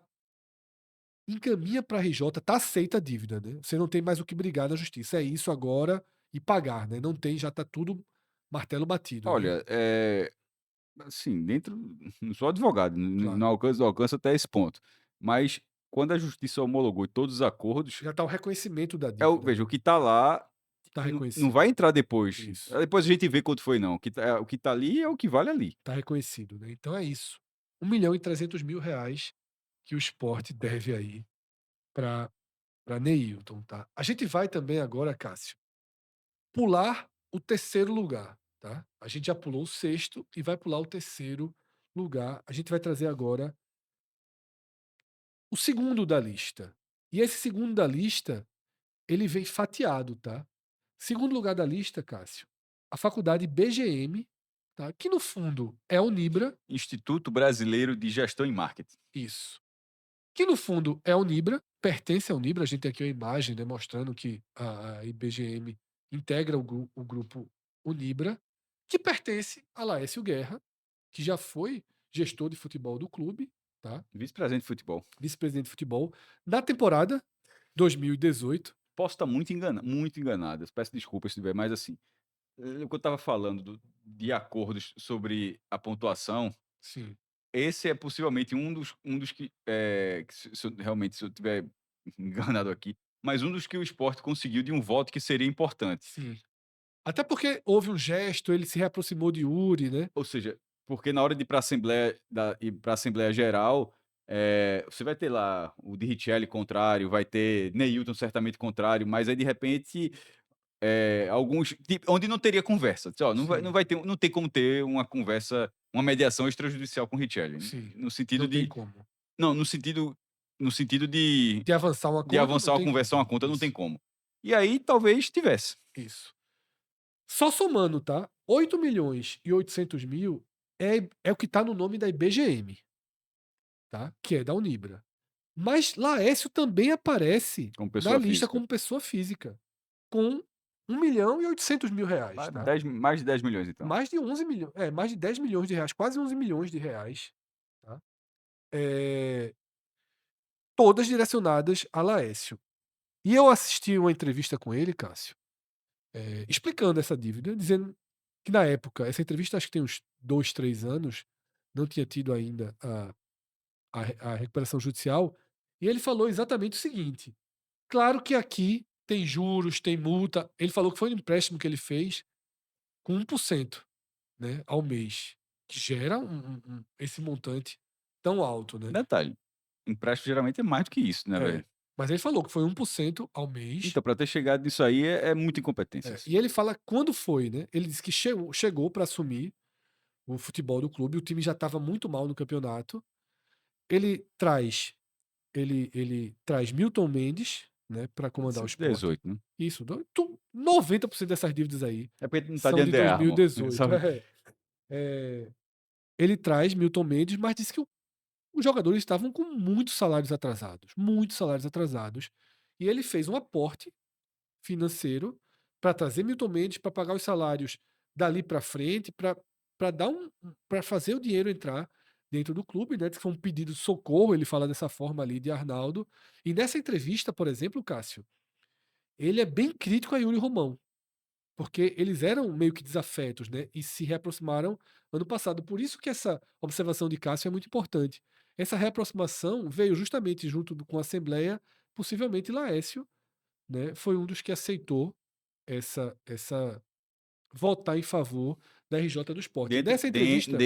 encaminha para a RJ, tá aceita a dívida, né? Você não tem mais o que brigar na justiça. É isso agora e pagar, né? Não tem, já tá tudo martelo batido, né? olha, assim, dentro não sou advogado, Claro. não alcanço até esse ponto, mas quando a justiça homologou todos os acordos, Já tá o reconhecimento da é o dívida, veja, né? o que está lá Tá não vai reconhecido. entrar depois. Isso. Depois a gente vê quanto foi não, o que tá ali é o que vale ali. Tá reconhecido, né? Então é isso. 1.300.000 reais que o Sport deve aí para Neilton, tá? A gente vai também agora, Cássio, pular o terceiro lugar, tá? A gente já pulou o sexto e vai pular o terceiro lugar. A gente vai trazer agora o segundo da lista. E esse segundo da lista, ele vem fatiado, tá? Segundo lugar da lista, Cássio, a faculdade BGM, tá? Que no fundo é a Unibra, Instituto Brasileiro de Gestão em Marketing. isso. Que no fundo é a Unibra, pertence à Unibra. A gente tem aqui uma imagem demonstrando que a IBGM integra o grupo Unibra, que pertence a Laércio Guerra, que já foi gestor de futebol do clube, tá? Vice-presidente de futebol. Vice-presidente de futebol, na temporada 2018. Posso estar muito enganado, peço desculpas se tiver, mas assim, o que eu estava falando de acordos sobre a pontuação, Sim, esse é possivelmente um dos que, que se eu realmente, se eu tiver enganado aqui, mas um dos que o esporte conseguiu de um voto que seria importante. sim. Até porque houve um gesto, ele se reaproximou de Yuri, né? Ou seja, porque na hora de ir para a Assembleia Geral, você vai ter lá o de Richelli contrário, vai ter Neilton certamente contrário, mas aí de repente, alguns tipo, onde não teria conversa. Diz, ó, não Sim, vai ter, não tem como ter uma conversa, uma mediação extrajudicial com Richelli, sim. no sentido Não tem de como. não, no sentido De avançar um de acordo, não avançar uma tem conversão à como. conta, não tem Isso, como. E aí talvez tivesse. isso. Só somando, tá? 8.800.000 é o que tá no nome da IBGM, tá? Que é da Unibra. Mas Laércio também aparece Como na pessoa lista física. como pessoa física, com 1.800.000 reais, tá? Mais de 10 milhões então. Mais de 11 milhões, mais de 10 milhões de reais, quase 11 milhões de reais, tá? Eh, Todas direcionadas a Laércio. E eu assisti uma entrevista com ele, Cássio, explicando essa dívida, dizendo que na época, essa entrevista acho que tem uns 2, 3 anos, não tinha tido ainda a recuperação judicial, e ele falou exatamente o seguinte: claro que aqui tem juros, tem multa. Ele falou que foi um empréstimo que ele fez com 1%, né, ao mês, que gera esse montante tão alto, né. Detalhe, empréstimo geralmente é mais do que isso, né, É, velho? mas ele falou que foi 1% ao mês. Então, para ter chegado nisso aí é muita incompetência. Assim. E ele fala quando foi, né, ele disse que chegou para assumir o futebol do clube, o time já estava muito mal no campeonato. Ele traz ele traz Milton Mendes, né, para comandar o Sport. 18, né? Isso, 90% dessas dívidas aí É porque não tá são diante de de Armo. 2018. Ele traz Milton Mendes, mas disse que os jogadores estavam com muitos salários atrasados, e ele fez um aporte financeiro para trazer Milton Mendes, para pagar os salários dali para frente, para dar para fazer o dinheiro entrar dentro do clube, né? Que foi um pedido de socorro, ele fala dessa forma ali de Arnaldo. E nessa entrevista, por exemplo, Cássio, ele é bem crítico a Yuri Romão, porque eles eram meio que desafetos, né? E se reaproximaram ano passado. Por isso que essa observação de Cássio é muito importante. Essa reaproximação veio justamente junto com a Assembleia, possivelmente Laércio, né? Foi um dos que aceitou essa votar em favor da RJ do Esporte. Nessa entrevista,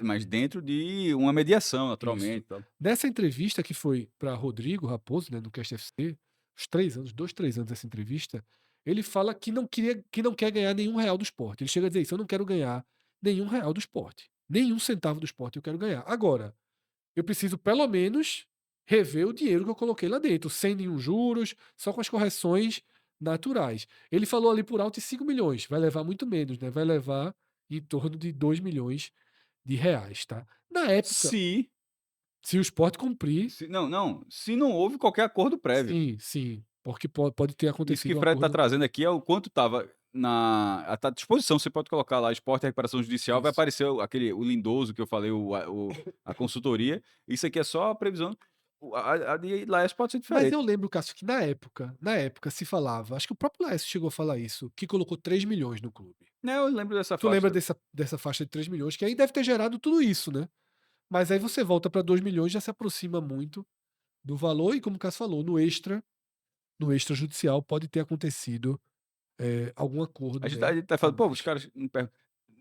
Mas dentro de uma mediação, isso. naturalmente. Tal. Nessa entrevista que foi para Rodrigo Raposo, né, no Cast FC, uns 3 anos, 2, 3 anos essa entrevista, ele fala que não quer ganhar nenhum real do Sport. Ele chega a dizer isso: "Eu não quero ganhar nenhum real do Sport. Nenhum centavo do Sport eu quero ganhar. Agora, eu preciso pelo menos rever o dinheiro que eu coloquei lá dentro, sem nenhum juros, só com as correções naturais". Ele falou ali por alto em 5 milhões, vai levar muito menos, né, vai levar em torno de 2 milhões de reais, tá. Na época, Se se o Sport cumprir, se não houve qualquer acordo prévio. sim, sim, porque pode ter Isso que acontecido um Fred está acordo. trazendo aqui é o quanto estava tá à disposição, você pode colocar lá esporte e recuperação judicial, vai Isso. aparecer o Lindoso que eu falei, a consultoria, isso aqui é só a previsão, a de Laes pode ser Mas diferente. eu lembro, Cássio, que na época se falava, acho que o próprio Laércio chegou a falar isso, que colocou 3 milhões no clube. Né, eu lembro dessa Tu lembra faixa. dessa faixa de 3 milhões, que aí deve ter gerado tudo isso, né. Mas aí você volta para 2 milhões, já se aproxima muito do valor e, como o Cássio falou, no extrajudicial pode ter acontecido, algum acordo, A né, gente tá a falando: "Pô, os mais. caras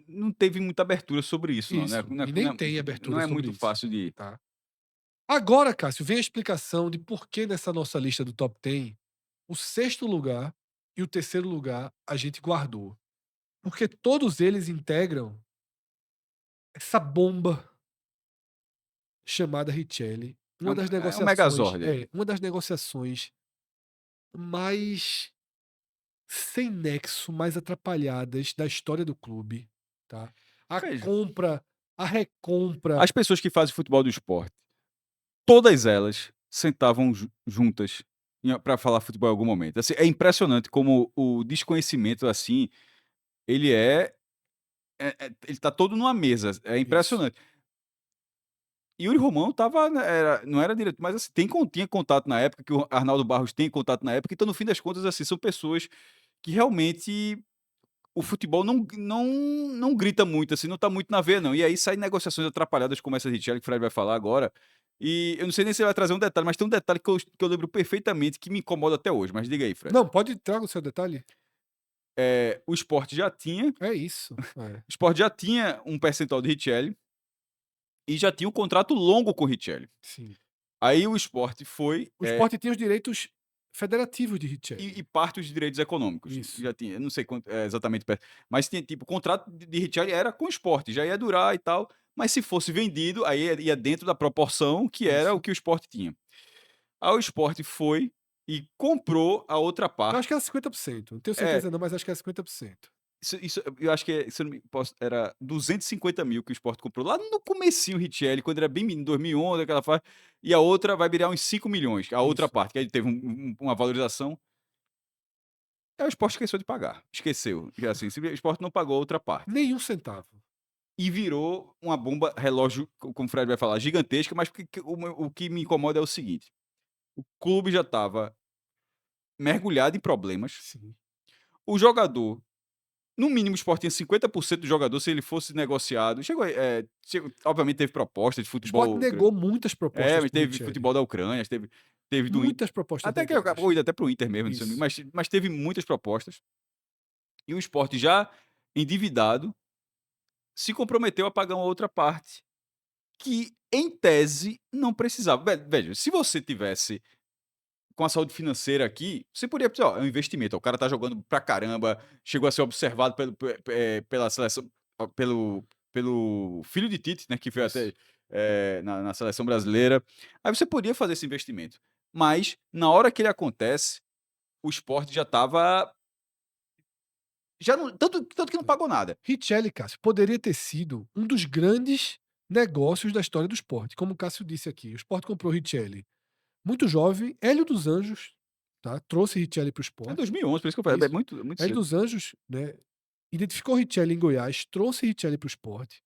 não teve muita abertura sobre isso não, né, Isso, e nem tem não abertura é sobre muito isso, fácil de". tá. Agora, Cássio, vem a explicação de por que nessa nossa lista do top 10, o sexto lugar e o terceiro lugar a gente guardou. Porque todos eles integram essa bomba chamada Richelli, É um megazord aí. uma das negociações mais sem nexo, mais atrapalhadas da história do clube, tá. A Veja, compra, a recompra, as pessoas que fazem futebol do esporte, todas elas sentavam juntas para falar futebol em algum momento. Assim, é impressionante como o desconhecimento, assim, ele ele tá todo numa mesa, é isso. impressionante. Yuri Romão estava não era diretor, mas assim, tinha contato na época, que o Arnaldo Barros tem contato na época, então no fim das contas, assim, são pessoas que realmente o futebol não grita muito, assim, não tá muito na veia não. E aí saem negociações atrapalhadas como essa de Richelli que o Fred vai falar agora, e eu não sei nem se ele vai trazer um detalhe, mas tem um detalhe que eu lembro perfeitamente que me incomoda até hoje, mas diga aí, Fred. Não, pode traga o seu detalhe. O Sport já tinha É isso, o Sport já tinha um percentual de Richelli, e já tinha um contrato longo com o Richelli. sim. Aí o Sport foi, O Sport tem os direitos federativos de Richelli. e parte dos direitos econômicos. Isso, Já tinha, eu não sei quanto exatamente, mas tinha tipo, o contrato de Richarli era com o Sport, já ia durar e tal, mas se fosse vendido, aí ia dentro da proporção que era o isso. que o Sport tinha. Aí o Sport foi e comprou a outra Eu acho que parte. era 50%, não tenho É, certeza não, mas acho que era 50%. isso eu acho que se eu não me posso, era 250 mil que o Sport comprou lá no comecinho, o Richelli, quando era bem menino, 2011, aquela fase, e a outra vai virar uns 5 milhões, a outra Isso. parte, que aí teve uma valorização. Aí o Sport esqueceu de pagar, esqueceu, e assim, o Sport não pagou a outra parte. Nenhum centavo. E virou uma bomba relógio, como o Fred vai falar, gigantesca, mas o que me incomoda é o seguinte: o clube já estava mergulhado em problemas, Sim. o jogador, no mínimo o Sport tinha 50% do jogador se ele fosse negociado, obviamente teve proposta de O Sport futebol, negou muitas propostas mas para o teve Richelli. futebol da Ucrânia, teve do Inter, Muitas propostas até que negadas. acabou indo até para o Inter mesmo, se eu não me Isso. engano, mas teve muitas propostas, e o Sport já endividado, se comprometeu a pagar uma outra parte, que em tese não precisava. Veja, se você tivesse com a saúde financeira aqui, você poderia dizer: "Ó, é um investimento, ó, o cara tá jogando pra caramba, chegou a ser observado pela seleção, pelo filho de Tite, né, que foi Isso. até, na seleção brasileira". Aí você podia fazer esse investimento, mas na hora que ele acontece, o Sport já estava, já não, tanto que não É. pagou nada. Richelli, Cássio, poderia ter sido um dos grandes negócios da história do Sport, como o Cássio disse aqui. O Sport comprou Richelli muito jovem, Hélio dos Anjos, tá, trouxe Richelli para o É Sport. 2011, por isso que eu falei, é Isso. muito Hélio cedo. dos Anjos, né, identificou Richelli em Goiás, trouxe Richelli para o Sport.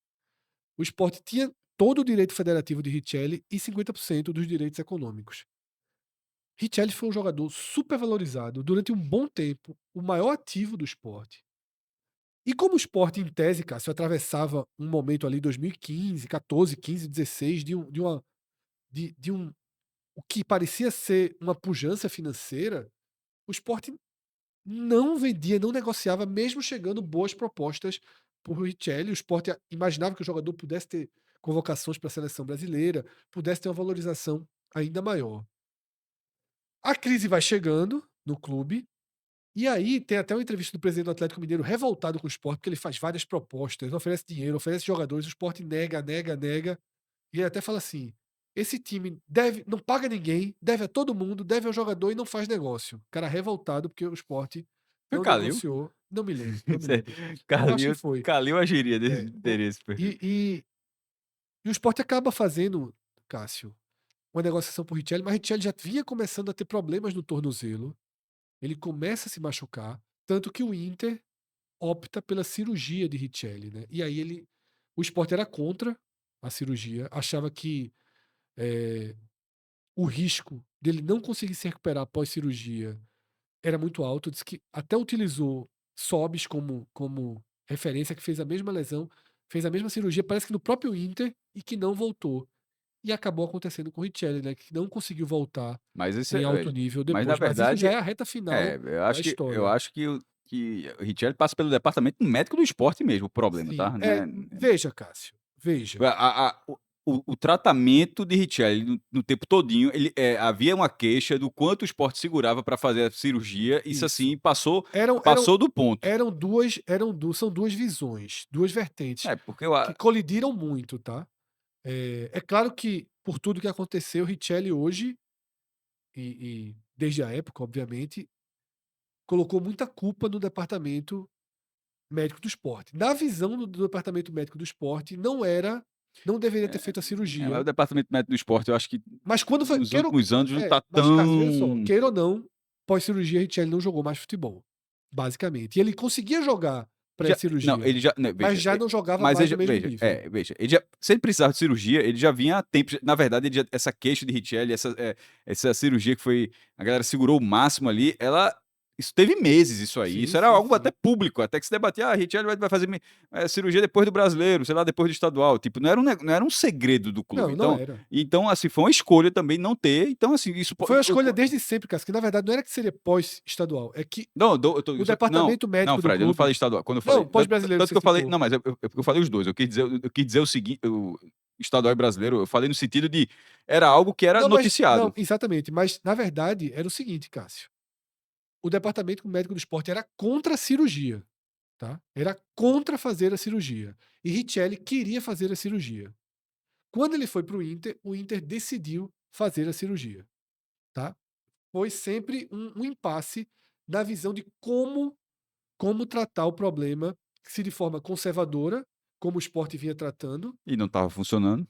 O Sport tinha todo o direito federativo de Richelli e 50% dos direitos econômicos. Richelli foi um jogador super valorizado durante um bom tempo, o maior ativo do Sport. E como o Sport, em tese, Cássio, atravessava um momento ali 2015, 14, 15, 16 de um o que parecia ser uma pujança financeira, o Sport não vendia, não negociava, mesmo chegando boas propostas por Richelli. O Sport imaginava que o jogador pudesse ter convocações para a seleção brasileira, pudesse ter uma valorização ainda maior. A crise vai chegando no clube, E aí tem até uma entrevista do presidente do Atlético Mineiro revoltado com o Sport, porque ele faz várias propostas, oferece dinheiro, oferece jogadores, o Sport nega, nega, nega. E ele até fala assim: esse time deve, não paga ninguém, deve a todo mundo, deve ao jogador e não faz negócio. O cara revoltado porque o Sport Foi não Calil? negociou. Não me lembro, não me Isso aí, lembro. Eu acho que Calil foi. Calil agiria desse É, interesse, pô. e o Sport acaba fazendo, Cássio, uma negociação por Richelli, mas Richelli já vinha começando a ter problemas no tornozelo. Ele começa a se machucar, tanto que o Inter opta pela cirurgia de Richelli, né? E aí o Sport era contra a cirurgia, achava que o risco dele não conseguir se recuperar após cirurgia era muito alto. Disse que até utilizou Sobis como referência, que fez a mesma lesão, fez a mesma cirurgia, parece que no próprio Inter, e que não voltou. E acabou acontecendo com o Richelli, né? Que não conseguiu voltar Mas isso em alto é nível mas na depois. Mas isso já verdade é a reta final da eu história. acho que o Richelli passa pelo departamento médico do esporte mesmo, o problema, Sim. tá, né. Veja, Cássio, veja. O tratamento de Richelli no tempo todinho, havia uma queixa do quanto o esporte segurava para fazer a cirurgia, isso assim Isso. passou Eram, eram, passou do ponto. são duas visões, duas vertentes É, porque eu a que colidiram muito, tá? É claro que, por tudo que aconteceu, Richelli hoje, e desde a época, obviamente, colocou muita culpa no departamento médico do esporte. Na visão do departamento médico do esporte, não deveria ter feito a mas o cirurgia, departamento médico do esporte, eu acho que mas quando foi, nos últimos anos não tá mas Cássio, veja só, tão. queira ou não, pós-cirurgia, Richelli não jogou mais futebol, basicamente. E ele conseguia jogar Já não, pré-cirurgia, ele já não, mas veja, já não jogava mas mais veja no mesmo veja, nível. veja, ele já se ele precisava de cirurgia, ele já vinha há tempo, na verdade ele já essa queixa de Richelli, essa cirurgia que foi a galera segurou o máximo ali, isso teve meses isso aí, Sim, isso era sim, algo até sim. público, até que se debatia: "Ah, Richelli vai fazer cirurgia depois do Brasileiro, sei lá, depois do estadual", tipo, não era um segredo do clube, Não, não era. então, assim, foi uma escolha também não ter, então, assim, isso po Foi uma o escolha desde sempre, Cássio, que na verdade não era que seria pós-estadual, é que Não, eu tô o isso não, departamento não, médico do Fred, eu não falei clube. estadual. Quando eu Não, falei pós-brasileiro tanto você que eu falei citou. não, mas é porque eu falei os 2. Eu quis dizer o seguinte, o estadual e brasileiro, eu falei no sentido de era algo que era Não, mas não, noticiado. exatamente, mas na verdade era o seguinte, Cássio, o departamento médico do esporte era contra a cirurgia, tá, era contra fazer a cirurgia, e Richelli queria fazer a cirurgia. Quando ele foi para o Inter decidiu fazer a cirurgia, tá. Foi sempre um impasse na visão de como tratar o problema, se de forma conservadora, como o esporte vinha tratando, E não estava funcionando,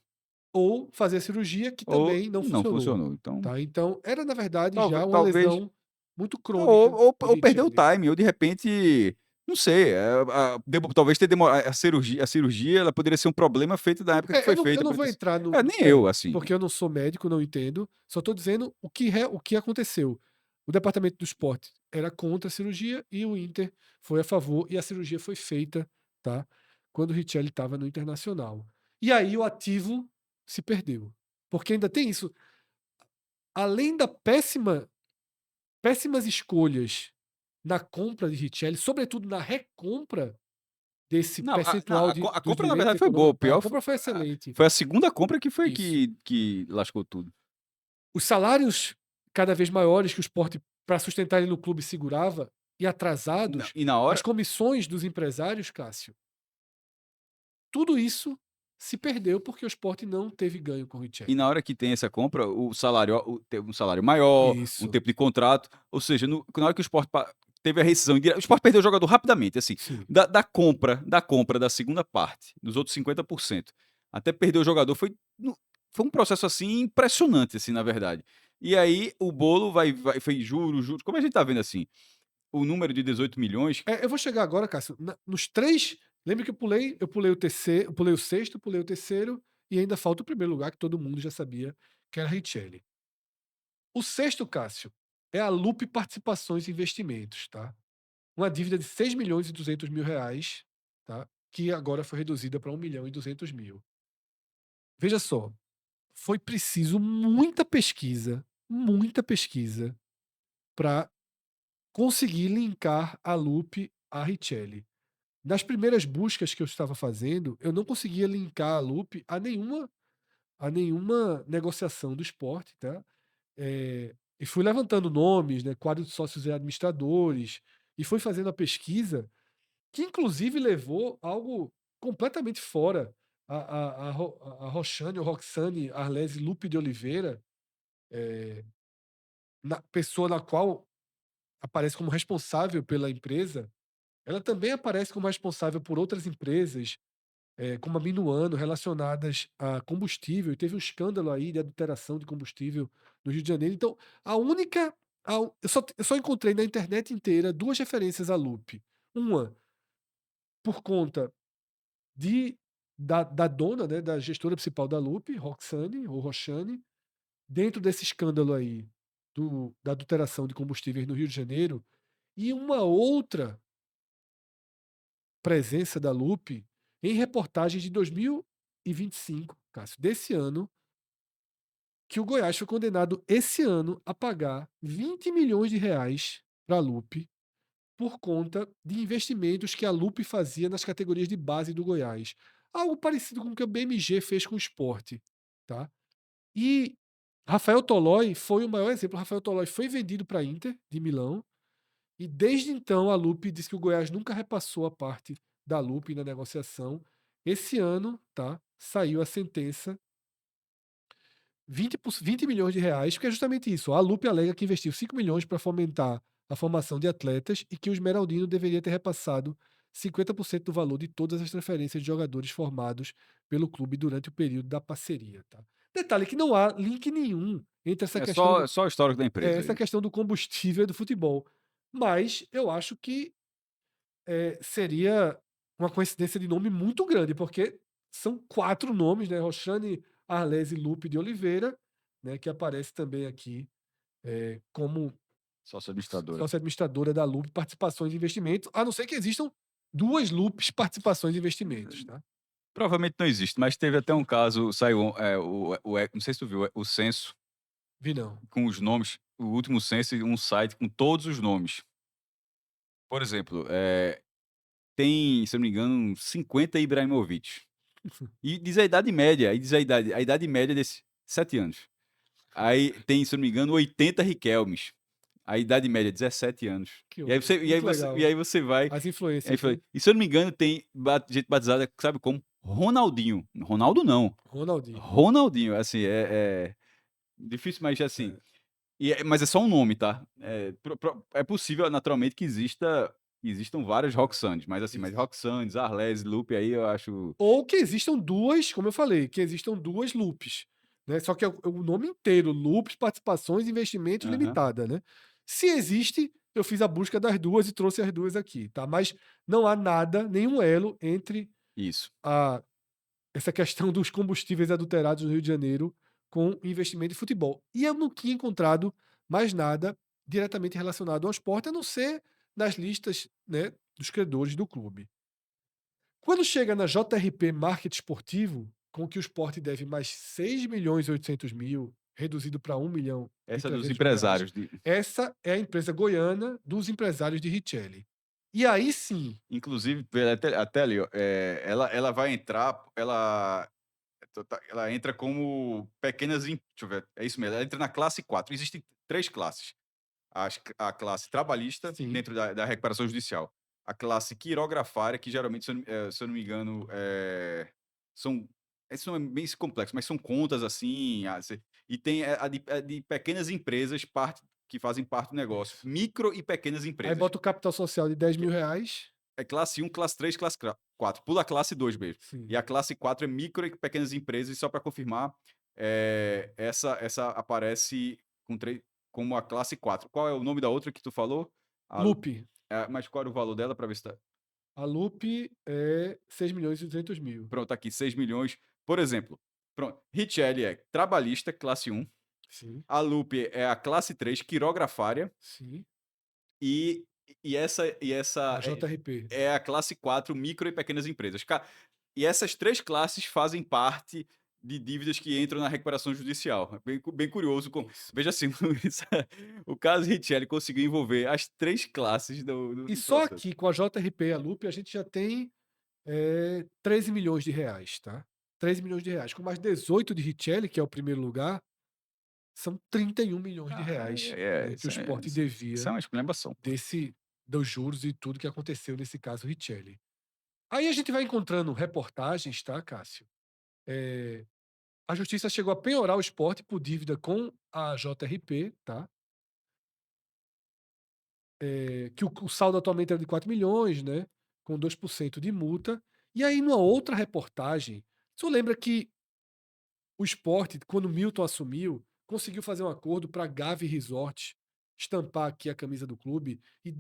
ou fazer a cirurgia, que ou também não não funcionou, funcionou. Então, tá. Então era, na verdade, já uma talvez lesão muito crônica de ou perdeu o Richelli. time, ou de repente, não sei, talvez ter demorado a cirurgia, ela poderia ser um problema feito da época que foi Eu feita não pra vou ter entrar nem eu, porque assim. eu não sou médico, não entendo, só estou dizendo o que aconteceu. O departamento do esporte era contra a cirurgia e o Inter foi a favor e a cirurgia foi feita, tá, quando o Richelli estava no Internacional. E aí o ativo se perdeu, porque ainda tem isso, além da péssimas escolhas na compra de Richelli, sobretudo na recompra desse Não, percentual a dos compra na direitos verdade foi boa, o econômicos, a pior compra foi excelente. foi a segunda compra que foi Isso. que lascou tudo. Os salários cada vez maiores que o esporte, para sustentar ele no clube, segurava, e Não, atrasados, e na as hora comissões dos empresários, Cássio, tudo isso se perdeu porque o esporte não teve ganho com o e Richelli. na hora que tem essa compra, o salário tem um salário maior, um Isso, tempo de contrato, ou seja, na hora que o Sport teve a rescisão o Sport perdeu o jogador rapidamente, assim, sim. da compra da segunda parte, dos outros 50%, até perder o jogador foi um processo, assim, impressionante, assim, na verdade. E aí o bolo foi juros, como a gente tá vendo, assim, o número de 18 milhões. Eu vou chegar agora, Cássio, nos três. Lembra que eu pulei o terceiro, eu pulei o sexto, pulei o terceiro, e ainda falta o primeiro lugar que todo mundo já sabia que era Richelli. O sexto, Cássio, é a Lupe Participações e Investimentos, tá? Uma dívida de 6.200.000 reais, tá? Que agora foi reduzida para 1.200.000. Veja só, foi preciso muita pesquisa para conseguir linkar a Lupe a Richelli. Nas primeiras buscas que eu estava fazendo, eu não conseguia linkar a Lupe a nenhuma negociação do esporte, tá? E fui levantando nomes, né, quadro de sócios e administradores, e foi fazendo a pesquisa, que inclusive levou algo completamente fora. A Roxane, ou Roxane Arlese Lupe de Oliveira, na pessoa na qual aparece como responsável pela empresa, ela também aparece como responsável por outras empresas, como a Minuano, relacionadas a combustível, e teve um escândalo aí de adulteração de combustível no Rio de Janeiro. Então, a única eu só encontrei na internet inteira 2 referências à Lupe. Uma, por conta de da dona, né, da gestora principal da Lupe, Roxane ou Roxane, dentro desse escândalo aí da adulteração de combustíveis no Rio de Janeiro, e uma outra presença da Lupe em reportagens de 2025, Cássio, desse ano, que o Goiás foi condenado esse ano a pagar R$ 20 milhões para a Lupe por conta de investimentos que a Lupe fazia nas categorias de base do Goiás. Algo parecido com o que a BMG fez com o esporte, tá? E Rafael Tolói foi o maior exemplo. Rafael Tolói foi vendido para a Inter de Milão, e desde então a Lupe diz que o Goiás nunca repassou a parte da Lupe na negociação. Esse ano, tá? Saiu a sentença, 20 milhões de reais, porque é justamente isso. A Lupe alega que investiu 5 milhões para fomentar a formação de atletas e que o Esmeraldino deveria ter repassado 50% do valor de todas as transferências de jogadores formados pelo clube durante o período da parceria. Tá? Detalhe que não há link nenhum entre essa É questão só, do, só o histórico da empresa essa aí. questão do combustível e do futebol. Mas eu acho que seria uma coincidência de nome muito grande, porque são 4 nomes, né? Roxane Arlese Lupe de Oliveira, né, que aparece também aqui como Sócio administradora. sócia administradora da Lupe Participações e Investimentos, a não ser que existam 2 Lupes Participações e Investimentos, tá? Provavelmente não existe, mas teve até um caso, saiu não sei se tu viu, o censo Vi não. com os nomes, o último censo, um site com todos os nomes. Por exemplo, tem, se eu não me engano, 50 Ibrahimovic. E diz a idade média, aí diz a idade média desse 7 anos. Aí tem, se eu não me engano, 80 Riquelmes. A idade média, 17 anos. Que E aí onda. você, e aí Muito você, e legal. aí você vai. As Aí influências, foi, né? e se eu não me engano, tem gente batizada, sabe como? Ronaldinho. Ronaldo não. Ronaldinho. Ronaldinho, assim, é difícil, mas assim. É, Mas é só um nome, tá? É possível, naturalmente, que existam vários é, Roxannes, mas assim, mas existe. Roxannes, Arlese, Lupe, aí eu acho. Ou que existam 2, como eu falei, que existam 2 Lupes, né, só que é o nome inteiro, Lupes Participações e Investimentos Aham, Limitada, né. Se existe, eu fiz a busca das 2 e trouxe as 2 aqui, tá, mas não há nada, nenhum elo entre isso. a essa questão dos combustíveis adulterados no Rio de Janeiro com investimento em futebol. E eu não tinha encontrado mais nada diretamente relacionado ao esporte, a não ser nas listas, né, dos credores do clube. Quando chega na JRP Market Esportivo, com que o esporte deve mais 6.800.000, reduzido para 1 milhão e Essa dos 300 mil reais, empresários. essa é a empresa goiana dos empresários de Richelli. E aí sim, Inclusive, até ali, ó, ela vai entrar, ela entra como deixa eu ver, é isso mesmo, ela entra na classe 4. Existem 3 classes. A classe trabalhista, sim, dentro da recuperação judicial. A classe quirografária, que geralmente, se eu não me engano, são. Isso não é bem complexo, mas são contas assim. E tem a de pequenas empresas, que fazem parte do negócio. isso. Micro e pequenas Aí empresas. bota o capital social de 10 mil reais. É classe um, classe 3, classe 4. Pula a classe 2 mesmo. Sim. E a classe 4 é micro e pequenas empresas. E só para confirmar, essa aparece como a classe 4. Qual é o nome da outra que tu falou? A- Lupe. mas qual era o valor dela para ver se tá. A Lupe é 6.200.000. Pronto, aqui, 6 milhões. Por exemplo, pronto. Richelli é trabalhista, classe um. Sim, A Lupe é a classe 3 quirografária. sim. E, e essa A JRP. é a classe 4 micro e pequenas empresas. E essas 3 classes fazem parte de dívidas que entram na recuperação judicial. É bem curioso. Isso. Veja assim, o caso Richelli conseguiu envolver as 3 classes E do só processo. aqui com a JRP e a Lupe a gente já tem 13 milhões de reais, tá? 13 milhões de reais. Com mais 18 de Richelli, que é o primeiro lugar, são 31 milhões de Ah, reais, né, que o isso esporte isso devia é uma esculhambação, pô. desse. dos juros e tudo que aconteceu nesse caso Richelli. Aí a gente vai encontrando reportagens, tá, Cássio? Eh, a justiça chegou a penhorar o Sport por dívida com a JRP, tá? Que o saldo atualmente era de 4 milhões, né, com 2% de multa. E aí numa outra reportagem, tu lembra que o Sport, quando o Milton assumiu, conseguiu fazer um acordo para Gavi Resort estampar aqui a camisa do clube e,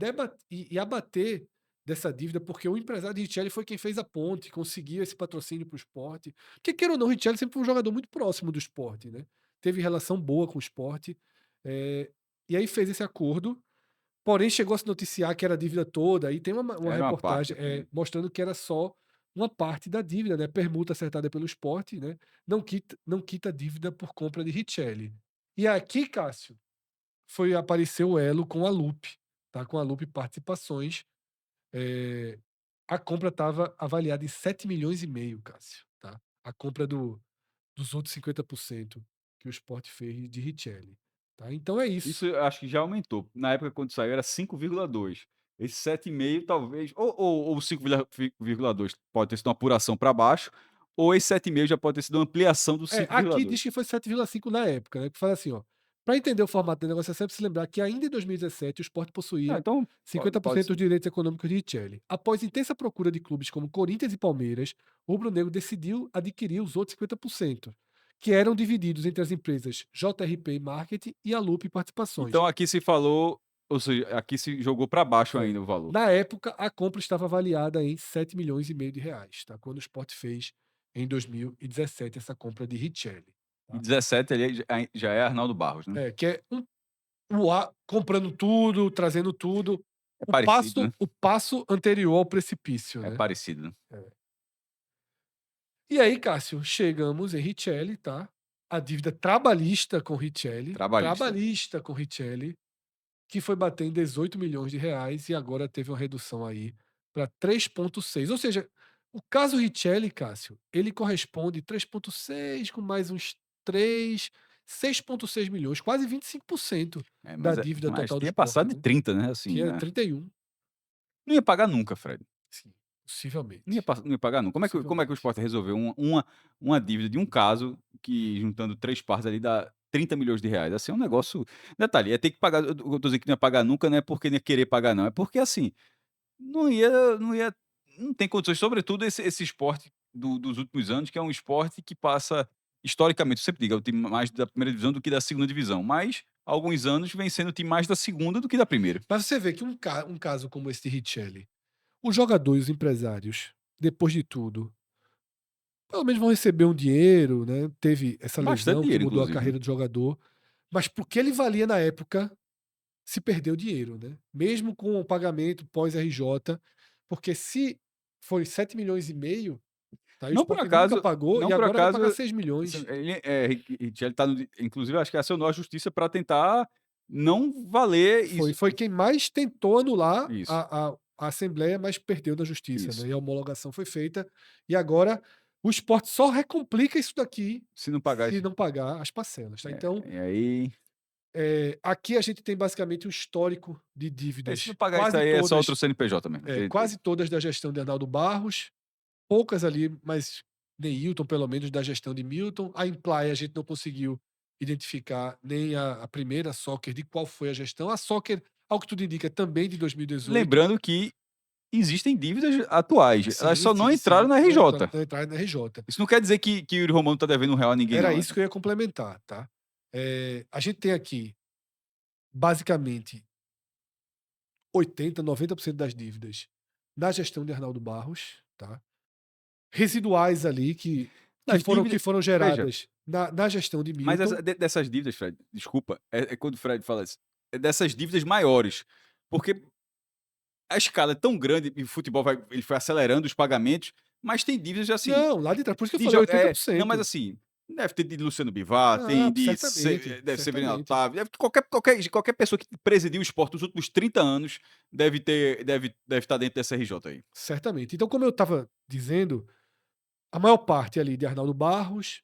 e abater dessa dívida, porque o empresário de Richelli foi quem fez a ponte, conseguiu esse patrocínio para o Sport. Porque, queira ou não, o Richelli sempre foi um jogador muito próximo do Sport, né? Teve relação boa com o Sport. E aí fez esse acordo. Porém, chegou a se noticiar que era a dívida toda, e tem uma Era uma parte reportagem apenas. mostrando que era só uma parte da dívida, né? Permuta acertada pelo Sport, né? Não quita a dívida por compra de Richelli. E aqui, Cássio, apareceu o elo com a Lupe, tá? Com a Lupe Participações. eh, a compra estava avaliada em 7,5 milhões, Cássio, tá? A compra dos outros 50% que o Sport fez de Richelli, tá? Então é Isso isso. eu acho que já aumentou. Na época quando saiu era 5,2. Esse 7,5 talvez ou 5,2 pode ter sido uma apuração para baixo, ou esse 7,5 já pode ter sido uma ampliação do Aqui 5,2. diz que foi 7,5 na época, né, que fala assim, ó, para entender o formato da negociação é preciso lembrar que ainda em 2017 o Sport Não, possuía então pode 50% dos ser. direitos econômicos de Richelli. Após intensa procura de clubes como Corinthians e Palmeiras, o rubro-negro decidiu adquirir os outros 50%, que eram divididos entre as empresas JRP Marketing e a Lupe Participações. Então aqui se falou, ou seja, aqui se jogou para baixo É. ainda o valor. Na época, a compra estava avaliada em 7,5 milhões, tá? Quando o Sport fez, em 2017, essa compra de Richelli, E tá? 17 ali já é Arnaldo Barros, né. Que é comprando tudo, trazendo tudo. É O parecido, né. passo o passo anterior ao precipício, É né. parecido, né. É. E aí, Cássio, chegamos em Richelli, tá. A dívida Trabalhista. trabalhista com Richelli, que foi bater em 18 milhões e agora teve uma redução aí para 3,6. Ou seja, o caso Richelli, Cássio, ele corresponde 3,6 com mais uns 3, 6,6 milhões, quase 25% É, da mas dívida total do tinha Sport, passado de né. 30, né, assim, Tinha né. 31. Não ia pagar nunca, Fred. Sim, Não ia possivelmente, pas não ia pagar nunca. Como é que o possivelmente. Sport resolveu uma dívida de um caso que juntando 3 partes ali dá R$ 30 milhões? Assim, é um negócio detalhe, ia ter que pagar eu tô dizendo que não ia pagar nunca, não é porque não ia querer pagar não, é porque, assim, não ia não tem condições, sobretudo esse esporte dos últimos anos, que é um esporte que passa historicamente, eu sempre digo, é o time mais da primeira divisão do que da segunda divisão, mas há alguns anos vem sendo o time mais da segunda do que da primeira. Mas você vê que um caso como esse de Richelli, os jogadores, os empresários, depois de tudo, pelo menos vão receber um dinheiro, né, teve essa Bastante lesão que dinheiro mudou a inclusive, né. carreira do jogador, mas porque ele valia na época, se perdeu dinheiro, né, mesmo com o pagamento pós-RJ, porque se foi 7,5 milhões, tá, e o Não por Sport nunca acaso pagou não e por agora vai acaso, pagar 6 assim, milhões. ele Richelli tá no inclusive acho que acionou a justiça para tentar não valer Foi isso. foi quem mais tentou anular Isso, a assembleia, mas perdeu na justiça, isso. né, e a homologação foi feita, e agora o Sport só recomplica isso daqui, Se não pagar se esse não pagar as parcelas, tá. Então, e aí aqui a gente tem basicamente um histórico de se não dívidas, pagar isso aí é só outro CNPJ mesmo, quase todas da gestão de Arnaldo Barros, poucas ali, mas Neilton pelo menos da gestão de Milton. A Imply a gente não conseguiu identificar nem a primeira Soccer de qual foi a gestão. A Soccer, ao que tudo indica, também de 2018. lembrando que existem dívidas atuais, elas Sim, só não sim, entraram sim. na Não RJ. entraram na RJ. Isso não quer dizer que o Yuri Romano tá devendo R$ 1 a ninguém Era não, isso que eu ia complementar, tá. A gente tem aqui, basicamente, 80, 90% das dívidas na gestão de Arnaldo Barros, tá. Residuais ali que das foram dívidas que foram veja, geradas na gestão de mas Milton. dessas dívidas, Fred, desculpa, é quando o Fred fala isso, é dessas dívidas maiores, porque a escala é tão grande e o futebol ele foi acelerando os pagamentos, mas tem dívidas assim, Não, lá de trás, por isso que eu de falei jo oitenta por não, mas cento. assim, deve ter de Luciano Bivar, Ah, tem de certamente, Severino certamente, Otávio, deve qualquer pessoa que presidiu o esporte nos últimos 30 anos deve estar dentro dessa RJ aí. certamente. Então, como eu estava dizendo, a maior parte ali de Arnaldo Barros,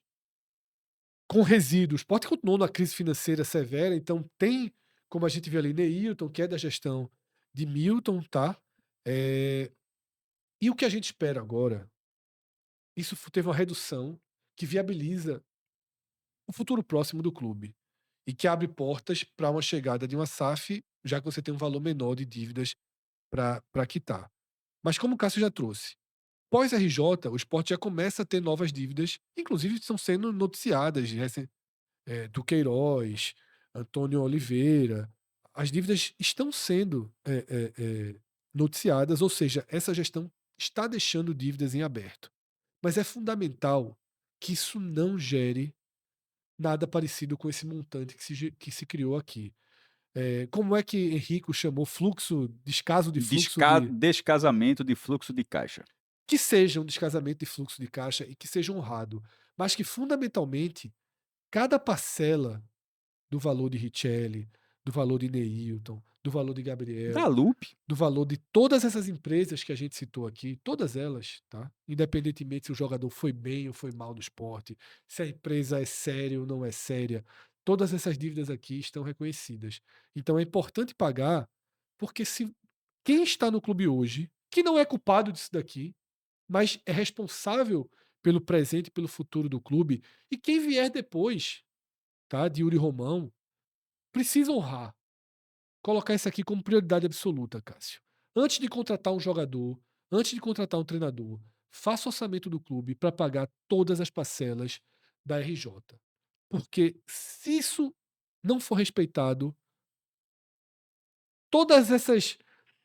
com resíduos. O Sport continuou numa crise financeira severa, então tem, como a gente viu ali, Neilton, que é da gestão de Milton, tá? Eh, e o que a gente espera agora, isso teve uma redução que viabiliza o futuro próximo do clube e que abre portas para uma chegada de uma SAF, já que você tem um valor menor de dívidas para quitar. Mas como o Cássio já trouxe, pós-RJ, o esporte já começa a ter novas dívidas, inclusive estão sendo noticiadas, do Queiroz, Antônio Oliveira. As dívidas estão sendo noticiadas, ou seja, essa gestão está deixando dívidas em aberto. Mas é fundamental que isso não gere nada parecido com esse montante que se criou aqui. Como é que Henrico chamou fluxo, descaso de fluxo de. Descasamento de fluxo de caixa. Que seja um descasamento de fluxo de caixa e que seja honrado, mas que fundamentalmente cada parcela do valor de Richelli, do valor de Neilton, do valor de Da Gabriel, Lupe, do valor de todas essas empresas que a gente citou aqui, todas elas, tá? Independentemente se o jogador foi bem ou foi mal no esporte, se a empresa é séria ou não é séria, todas essas dívidas aqui estão reconhecidas. Então é importante pagar, porque se quem está no clube hoje, que não é culpado disso daqui, mas é responsável pelo presente e pelo futuro do clube, e quem vier depois, tá, de Yuri Romão, precisa honrar. Colocar isso aqui como prioridade absoluta, Cássio. Antes de contratar um jogador, antes de contratar um treinador, faça o orçamento do clube para pagar todas as parcelas da RJ. Porque se isso não for respeitado, todas essas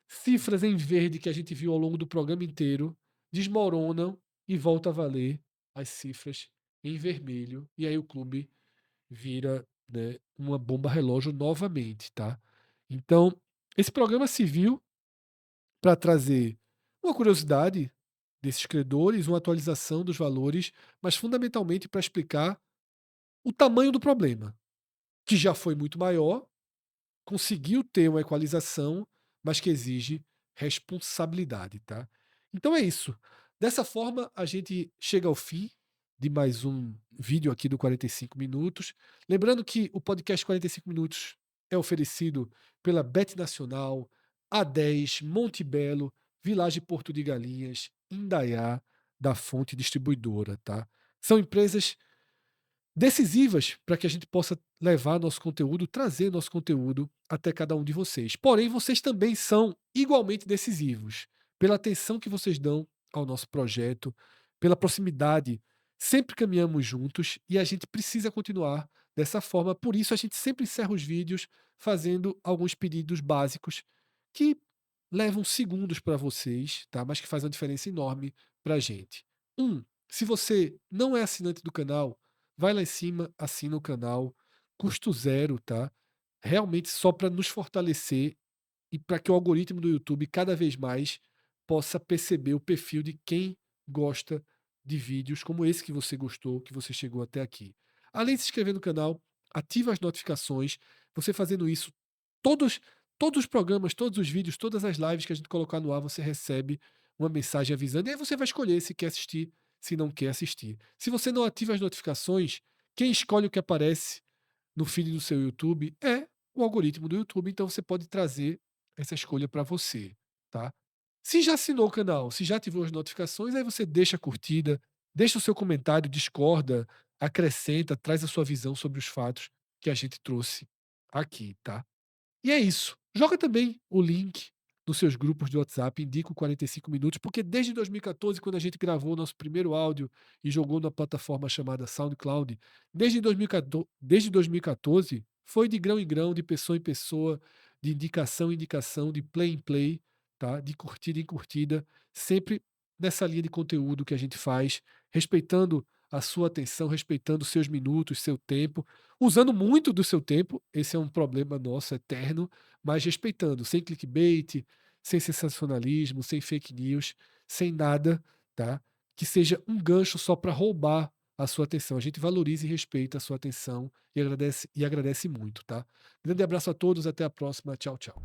cifras em verde que a gente viu ao longo do programa inteiro desmoronam e volta a valer as cifras em vermelho. E aí o clube vira, né, uma bomba relógio novamente, tá? Então, esse programa serviu para trazer uma curiosidade desses credores, uma atualização dos valores, mas fundamentalmente para explicar o tamanho do problema, que já foi muito maior, conseguiu ter uma equalização, mas que exige responsabilidade, tá? Então é isso. Dessa forma, a gente chega ao fim de mais um vídeo aqui do 45 minutos. Lembrando que o podcast 45 minutos é oferecido pela Bet Nacional, A10, Monte Belo, Village Porto de Galinhas, Indaiá, da Fonte Distribuidora, tá? São empresas decisivas para que a gente possa levar nosso conteúdo, trazer nosso conteúdo até cada um de vocês. Porém, vocês também são igualmente decisivos pela atenção que vocês dão ao nosso projeto, pela proximidade. Sempre caminhamos juntos e a gente precisa continuar dessa forma. Por isso, a gente sempre encerra os vídeos fazendo alguns pedidos básicos que levam segundos para vocês, tá? Mas que fazem uma diferença enorme para a gente. Se você não é assinante do canal, vai lá em cima, assina o canal, custo zero, tá? Realmente só para nos fortalecer e para que o algoritmo do YouTube cada vez mais possa perceber o perfil de quem gosta de vídeos como esse que você gostou, que você chegou até aqui. Além de se inscrever no canal, ativa as notificações. Você fazendo isso, todos todos os programas, todos os vídeos, todas as lives que a gente colocar no ar, você recebe uma mensagem avisando. E aí você vai escolher se quer assistir, se não quer assistir. Se você não ativa as notificações, quem escolhe o que aparece no feed do seu YouTube é o algoritmo do YouTube, então você pode trazer essa escolha para você, tá? Se já assinou o canal, se já ativou as notificações, aí você deixa a curtida, deixa o seu comentário, discorda, acrescenta, traz a sua visão sobre os fatos que a gente trouxe aqui, tá? E é isso. Joga também o link nos seus grupos de WhatsApp, indica o 45 minutos, porque desde 2014, quando a gente gravou o nosso primeiro áudio e jogou na plataforma chamada SoundCloud, desde 2014, foi de grão em grão, de pessoa em pessoa, de indicação em indicação, de play em play, tá? De curtida em curtida, sempre nessa linha de conteúdo que a gente faz, respeitando a sua atenção, respeitando os seus minutos, seu tempo, usando muito do seu tempo, esse é um problema nosso eterno, mas respeitando, sem clickbait, sem sensacionalismo, sem fake news, sem nada, tá? Que seja um gancho só para roubar a sua atenção. A gente valoriza e respeita a sua atenção e agradece muito, tá? Grande abraço a todos, até a próxima. Tchau, tchau.